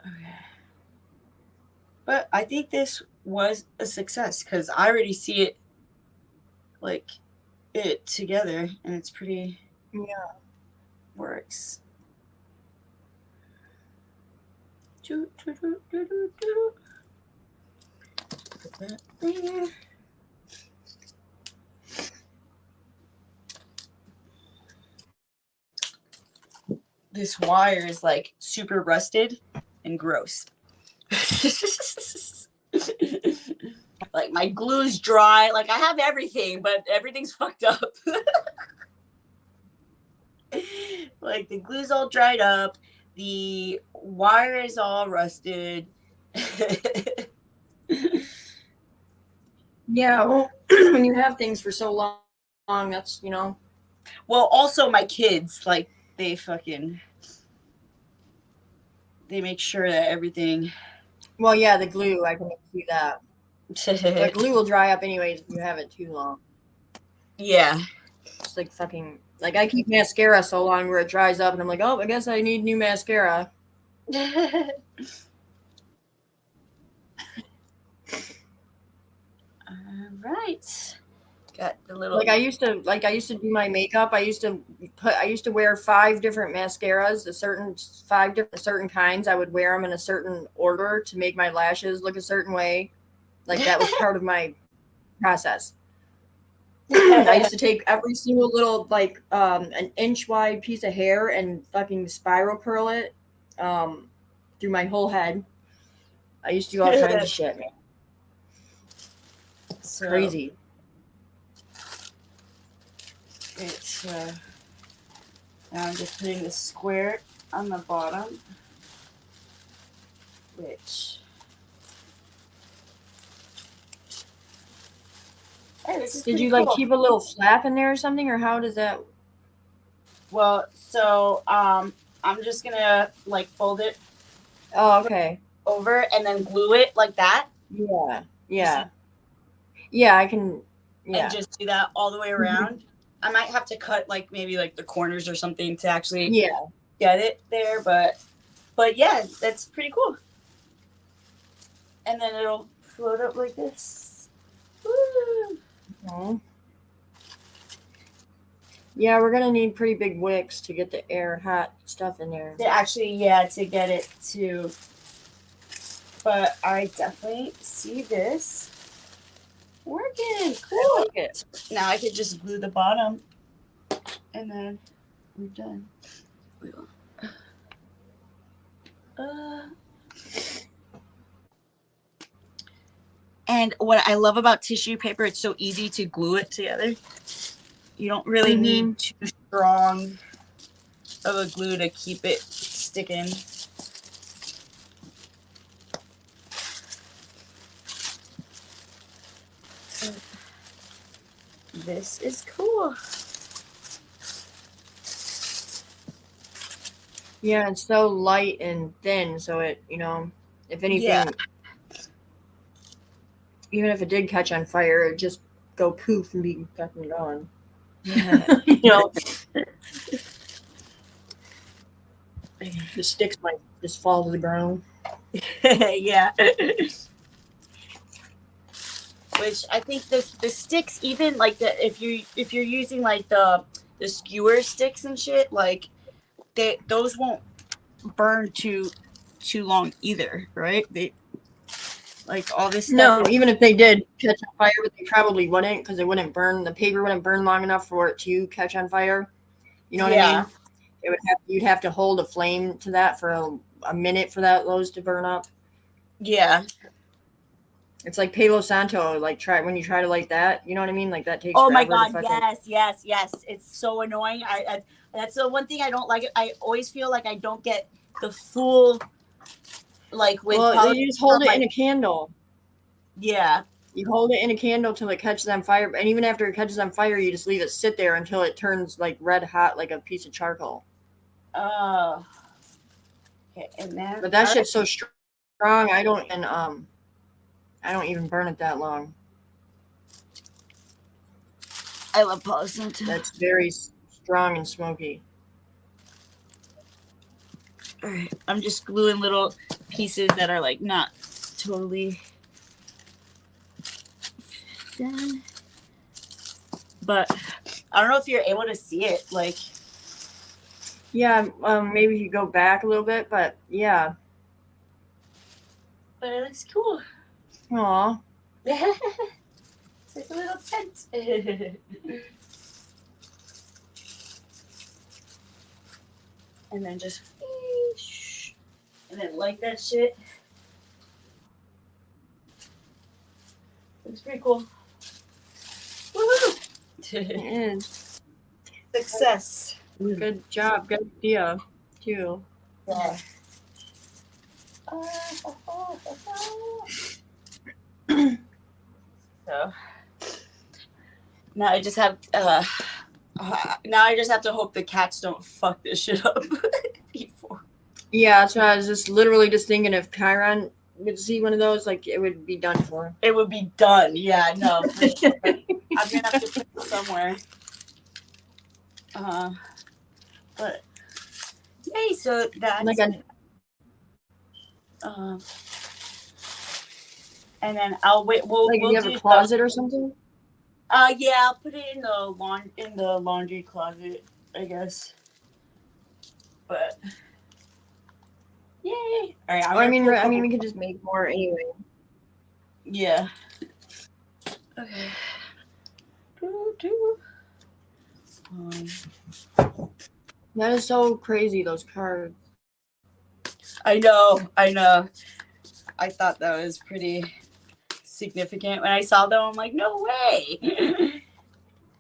Okay. But I think this was a success because I already see it like it together and it's pretty works. Put that there. This wire is like super rusted and gross. Like my glue's dry. Like I have everything, but everything's fucked up. Like the glue's all dried up. The wire is all rusted. Yeah, well, when you have things for so long, that's, you know. Well, also my kids, like they make sure that everything. Well, yeah, the glue, I can see that. The glue will dry up anyways if you have it too long. Yeah. It's like fucking, like I keep mascara so long where it dries up and I'm like, oh, I guess I need new mascara. All right. Got the little. Like I used to do my makeup. I used to wear 5 different mascaras, certain kinds. I would wear them in a certain order to make my lashes look a certain way. Like that was part of my process. I used to take every single little like an inch wide piece of hair and fucking spiral curl it through my whole head. I used to do all kinds of shit, man. So, crazy. It's now I'm just putting the square on the bottom, which hey, this is Did you cool. like keep a little flap in there or something, or how does that? Well, so I'm just gonna like fold it. Oh, okay. Over and then glue it like that. Yeah, I can. Yeah. And just do that all the way around. Mm-hmm. I might have to cut like maybe like the corners or something to actually get it there, but yeah, that's pretty cool. And then it'll float up like this. Woo. Okay. Yeah, we're gonna need pretty big wicks to get the hot stuff in there. To actually, to get it to. But I definitely see this working. Cool. I like it. Now I could just glue the bottom, and then we're done. And what I love about tissue paper, it's so easy to glue it together. You don't really need too strong of a glue to keep it sticking. This is cool. Yeah, it's so light and thin, so it, if anything, even if it did catch on fire, it'd just go poof and be fucking gone. The sticks might just fall to the ground. Yeah. Which I think the sticks, even like if you're using like the skewer sticks and shit, like those won't burn too long either, right? Like all this stuff. No, even if they did catch on fire, but they probably wouldn't, because it wouldn't burn. The paper wouldn't burn long enough for it to catch on fire. You know what I mean? It would you'd have to hold a flame to that for a minute for those to burn up. Yeah. It's like Palo Santo, like when you try to light that, you know what I mean? Like that takes. Oh my God! Yes. It's so annoying. I that's the one thing I don't like. I always feel like I don't get the full, like with. Well, you just hold it in a candle. Yeah. You hold it in a candle till it catches on fire, and even after it catches on fire, you just leave it sit there until it turns like red hot, like a piece of charcoal. Oh. Okay, and then. But that shit's so strong. I don't even burn it that long. I love Palo Santo. That's very strong and smoky. All right, I'm just gluing little pieces that are like not totally done. But I don't know if you're able to see it. Like, yeah, maybe you go back a little bit, but yeah. But it looks cool. Aw. It's like a little tent. And then just, and then light that shit. Looks pretty cool. Woohoo! It is. Success. Good job. Good idea, too. Yeah. So now I just have to hope the cats don't fuck this shit up before. Yeah, so I was just literally just thinking if Chiron would see one of those, like it would be done for him. It would be done. Yeah, no. For sure. I'm gonna have to put it somewhere. But yay! So that's like and then I'll wait. We'll you have a closet or something? Yeah, I'll put it in the laundry closet, I guess. But yay! All right. I mean, we could just make more anyway. Yeah. Okay. That is so crazy. Those cards. I know. I thought that was pretty significant when I saw them. I'm like, no way.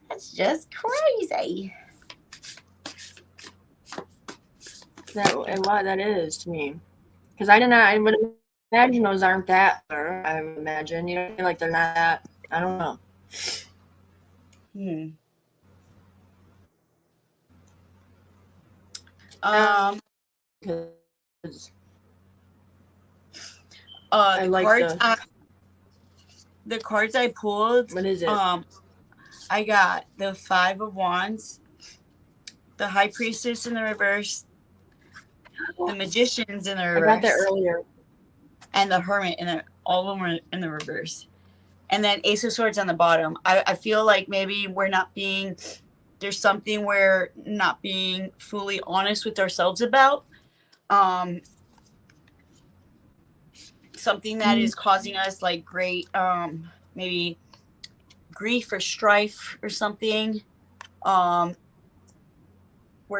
That's just crazy. That is to me, because I would imagine those aren't that. I would imagine, like they're not that. I don't know. The cards I pulled. What is it? I got the 5 of Wands, the High Priestess in the reverse, the Magicians in the reverse. I got that earlier. And the Hermit all of them are in the reverse. And then Ace of Swords on the bottom. I feel like maybe there's something we're not being fully honest with ourselves about. Something that is causing us like great, maybe grief or strife or something. We're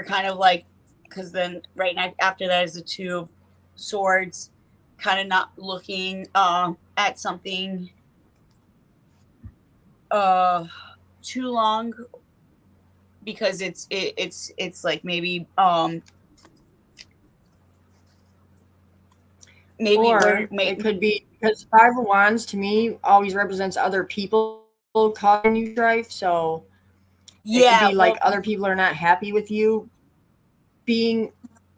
kind of like, because then right now after that is the 2 of Swords, kind of not looking at something too long, because it's like maybe it could be because 5 of Wands to me always represents other people causing you strife. So it could be like other people are not happy with you being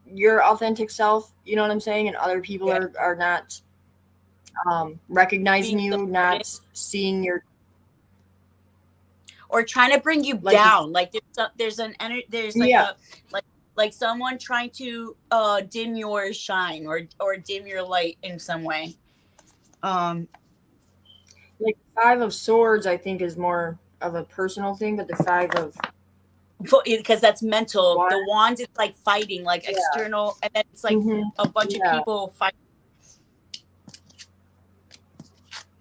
your authentic self. You know what I'm saying? And other people are not recognizing you, not seeing your, or trying to bring you down. Like there's like someone trying to dim your shine or dim your light in some way. Like 5 of Swords, I think, is more of a personal thing, but the 5 of, because that's mental. The Wands, it's like fighting, like external, and then it's like a bunch of people fighting.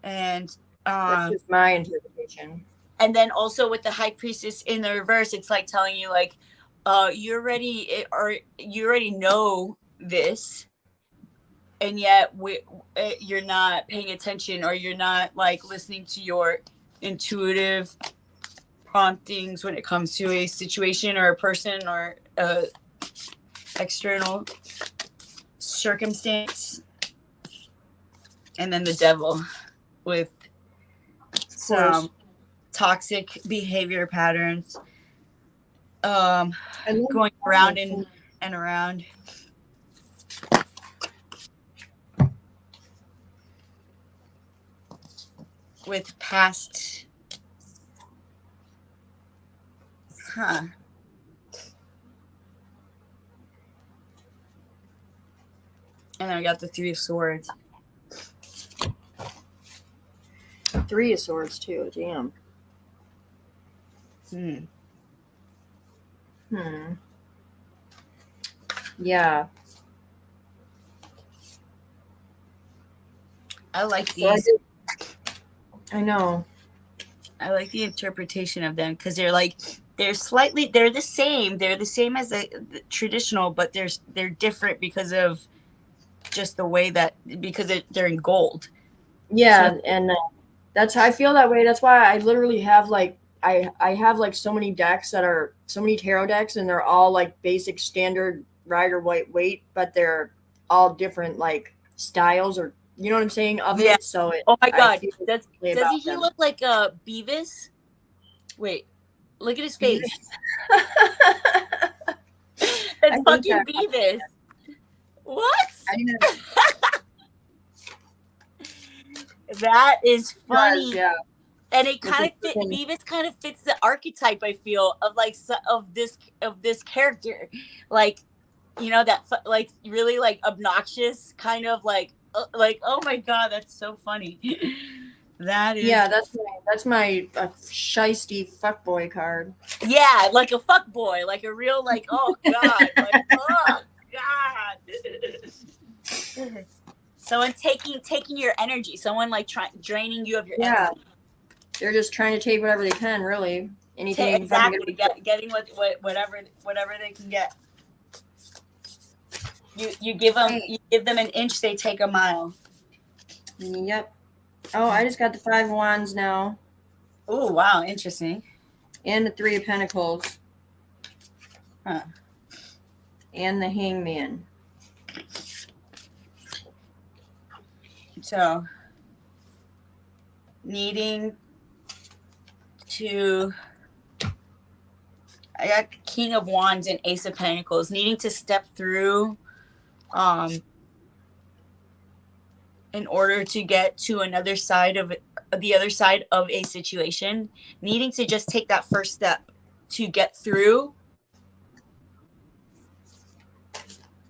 And that's just my interpretation. And then also with the High Priestess in the reverse, it's like telling you like, you already know this, and yet you're not paying attention, or you're not like listening to your intuitive promptings when it comes to a situation or a person or a external circumstance. And then the Devil with some toxic behavior patterns, going around and around. With past, and then I got the Three of Swords. Three of Swords too. Damn. Yeah. I like these. I know. I like the interpretation of them because they're the same. They're the same as the traditional, but they're different because of just the way because they're in gold. Yeah, so, and that's how I feel that way. That's why I literally have like I have like so many decks that are so many tarot decks, and they're all like basic standard rider white weight, but they're all different like styles, or you know what I'm saying, of it. So oh my god, doesn't he look like Beavis? Wait, look at his face. That's fucking Beavis. What? That is funny. Yeah. And it kind of Beavis kind of fits the archetype, I feel, of like of this character, like, you know, that like really like obnoxious kind of like oh my god, that's so funny. That is, yeah, that's my shisty fuckboy card. Yeah, like a fuckboy, like a real like, oh god, like oh god. Someone taking your energy, someone like draining you of your energy. They're just trying to take whatever they can, really. Anything. Exactly, getting whatever they can get. You give them an inch, they take a mile. Yep. Oh, I just got the 5 of Wands now. Oh wow, interesting. And the 3 of Pentacles. Huh. And the Hangman. So, needing to, I got King of Wands and Ace of Pentacles, needing to step through in order to get to another side of the other side of a situation, needing to just take that first step to get through,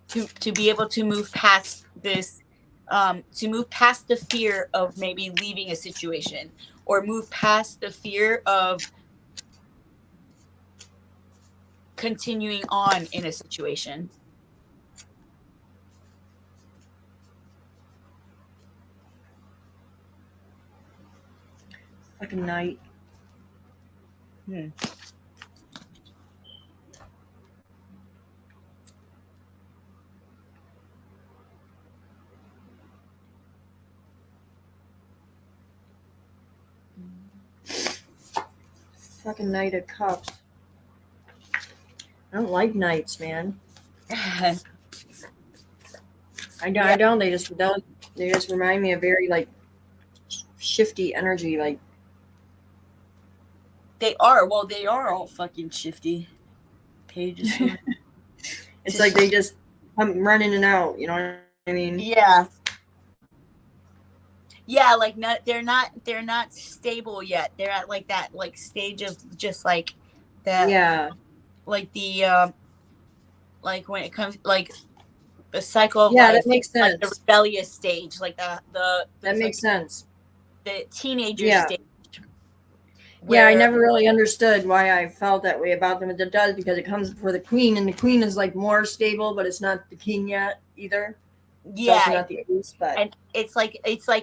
to be able to move past this, to move past the fear of maybe leaving a situation, or move past the fear of continuing on in a situation. Like a knight. Fucking Knight of Cups. I don't like knights, man. I don't. They just remind me of very like shifty energy. Like they are. Well, they are all fucking shifty. Pages. It's like they just come running in and out. You know what I mean? Yeah. Yeah, like they're not stable yet. They're at like that like stage of just like that. Yeah. Like the like when it comes like the cycle of life, that makes sense. Like the rebellious stage, like the that makes sense. The teenager stage. Yeah, I never really understood why I felt that way about them. It does, because it comes before the queen, and the queen is like more stable, but it's not the king yet either. It's also Yeah, not the ace, but and it's like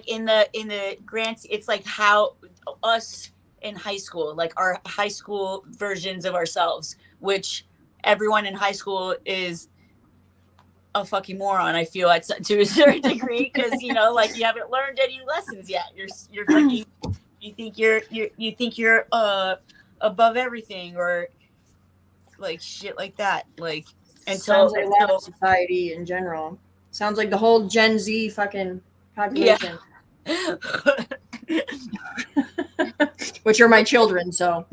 in the grants, it's like how us in high school, like our high school versions of ourselves, which everyone in high school is a fucking moron. I feel like to a certain degree, because like you haven't learned any lessons yet. You're fucking. You think you're above everything, or like shit like that. Like sounds like a lot until of society in general. Sounds like the whole Gen Z fucking yeah. population, which are my children. So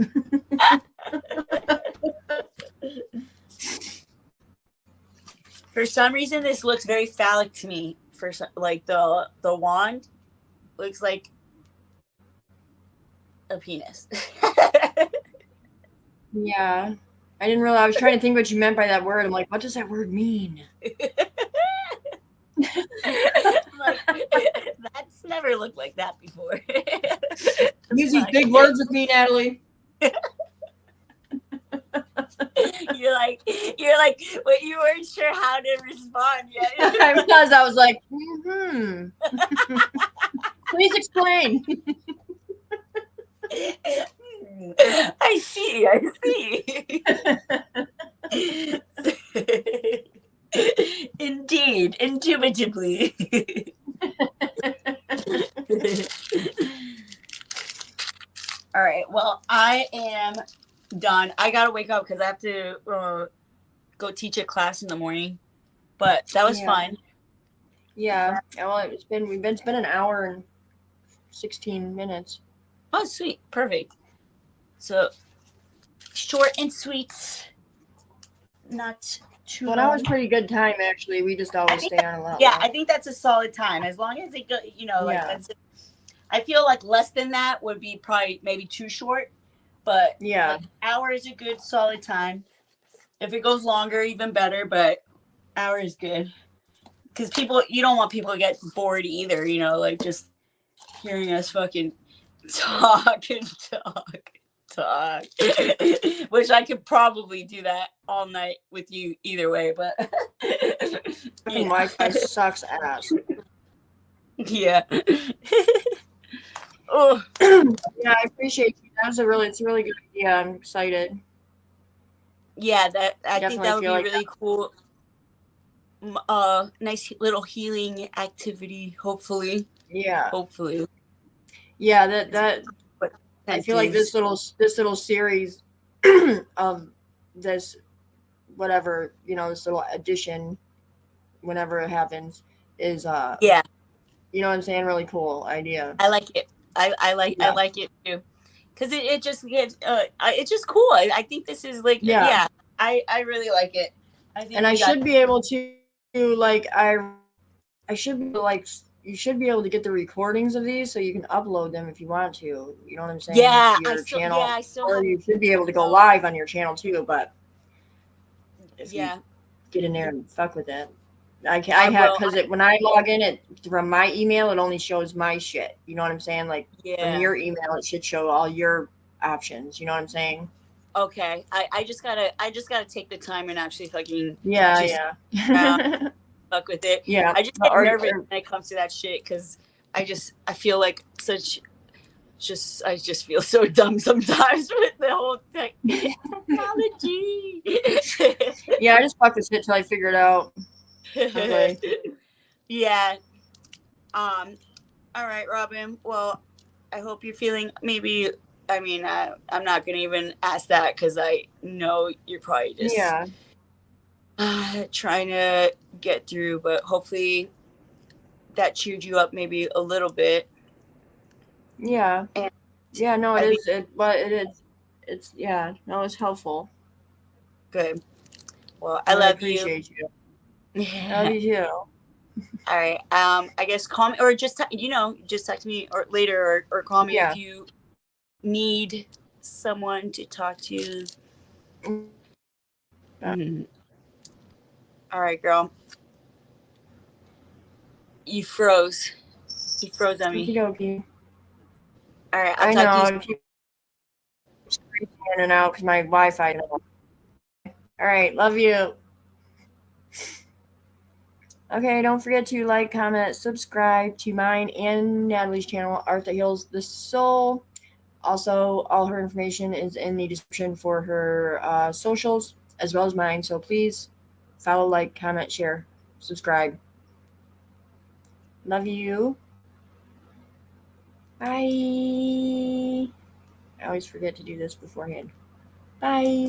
For some reason, this looks very phallic to me. For like the wand looks like a penis. yeah, I didn't realize. I was trying to think what you meant by that word. I'm like, what does that word mean? Like, that's never looked like that before. Use these big words with me, Natalie. You're like, but you weren't sure how to respond yet. Because I was like, please explain. I see. Indeed, indubitably. All right. Well, I am done. I gotta wake up because I have to go teach a class in the morning. But that was fun. Yeah. Well, it's been an hour and 16 minutes. Oh, sweet, perfect. So short and sweet, not too long. Well, that was pretty good time actually. We just always stay on a lot. Yeah, I think that's a solid time as long as it go. Like that's. I feel like less than that would be probably maybe too short, but yeah, like, hour is a good solid time. If it goes longer, even better. But hour is good because you don't want people to get bored either. Like just hearing us fucking talk and talk, which I could probably do that all night with you either way. But Wi-Fi sucks ass. Yeah. Oh yeah, I appreciate you. It's a really good idea. I'm excited. Yeah, I think that would be like really cool. Nice little healing activity. Hopefully. Yeah. Hopefully. Yeah, that. I feel like this little series of this whatever this little addition, whenever it happens, is yeah. You know what I'm saying? Really cool idea. I like it. I like it too, because it just gets it's just cool. I think this is like I really like it. I think and I should be able to like I should be like you should be able to get the recordings of these so you can upload them if you want to. You know what I'm saying? Yeah, to your channel, I still or you should be able to go live on your channel too. But if you get in there and fuck with it. I have because when I log in from my email, it only shows my shit. You know what I'm saying? Like from your email, it should show all your options. You know what I'm saying? Okay, I just gotta take the time and actually fucking fuck with it. Yeah, I just get nervous when it comes to that shit because I feel like I just feel so dumb sometimes with the whole technology. Yeah, I just fuck this shit till I figure it out. Okay. Yeah. All right, Robyn. Well, I hope you're feeling maybe. I mean, I'm not gonna even ask that because I know you're probably just trying to get through, but hopefully that cheered you up maybe a little bit. Yeah. And yeah. No, it is. It is. It's it's helpful. Good. Well, I love you. Appreciate you. Love you too. All right. I guess call me or just just text me or later or call me if you need someone to talk to. Mm-hmm. All right, girl. You froze. You froze on me. Okey-dokey. All right. I'll talk to you. Keep in and out because my Wi-Fi. All right. Love you. Okay, don't forget to like, comment, subscribe to mine and Natalie's channel, Art That Heals the Soul. Also, all her information is in the description for her socials as well as mine. So please follow, like, comment, share, subscribe. Love you. Bye. I always forget to do this beforehand. Bye.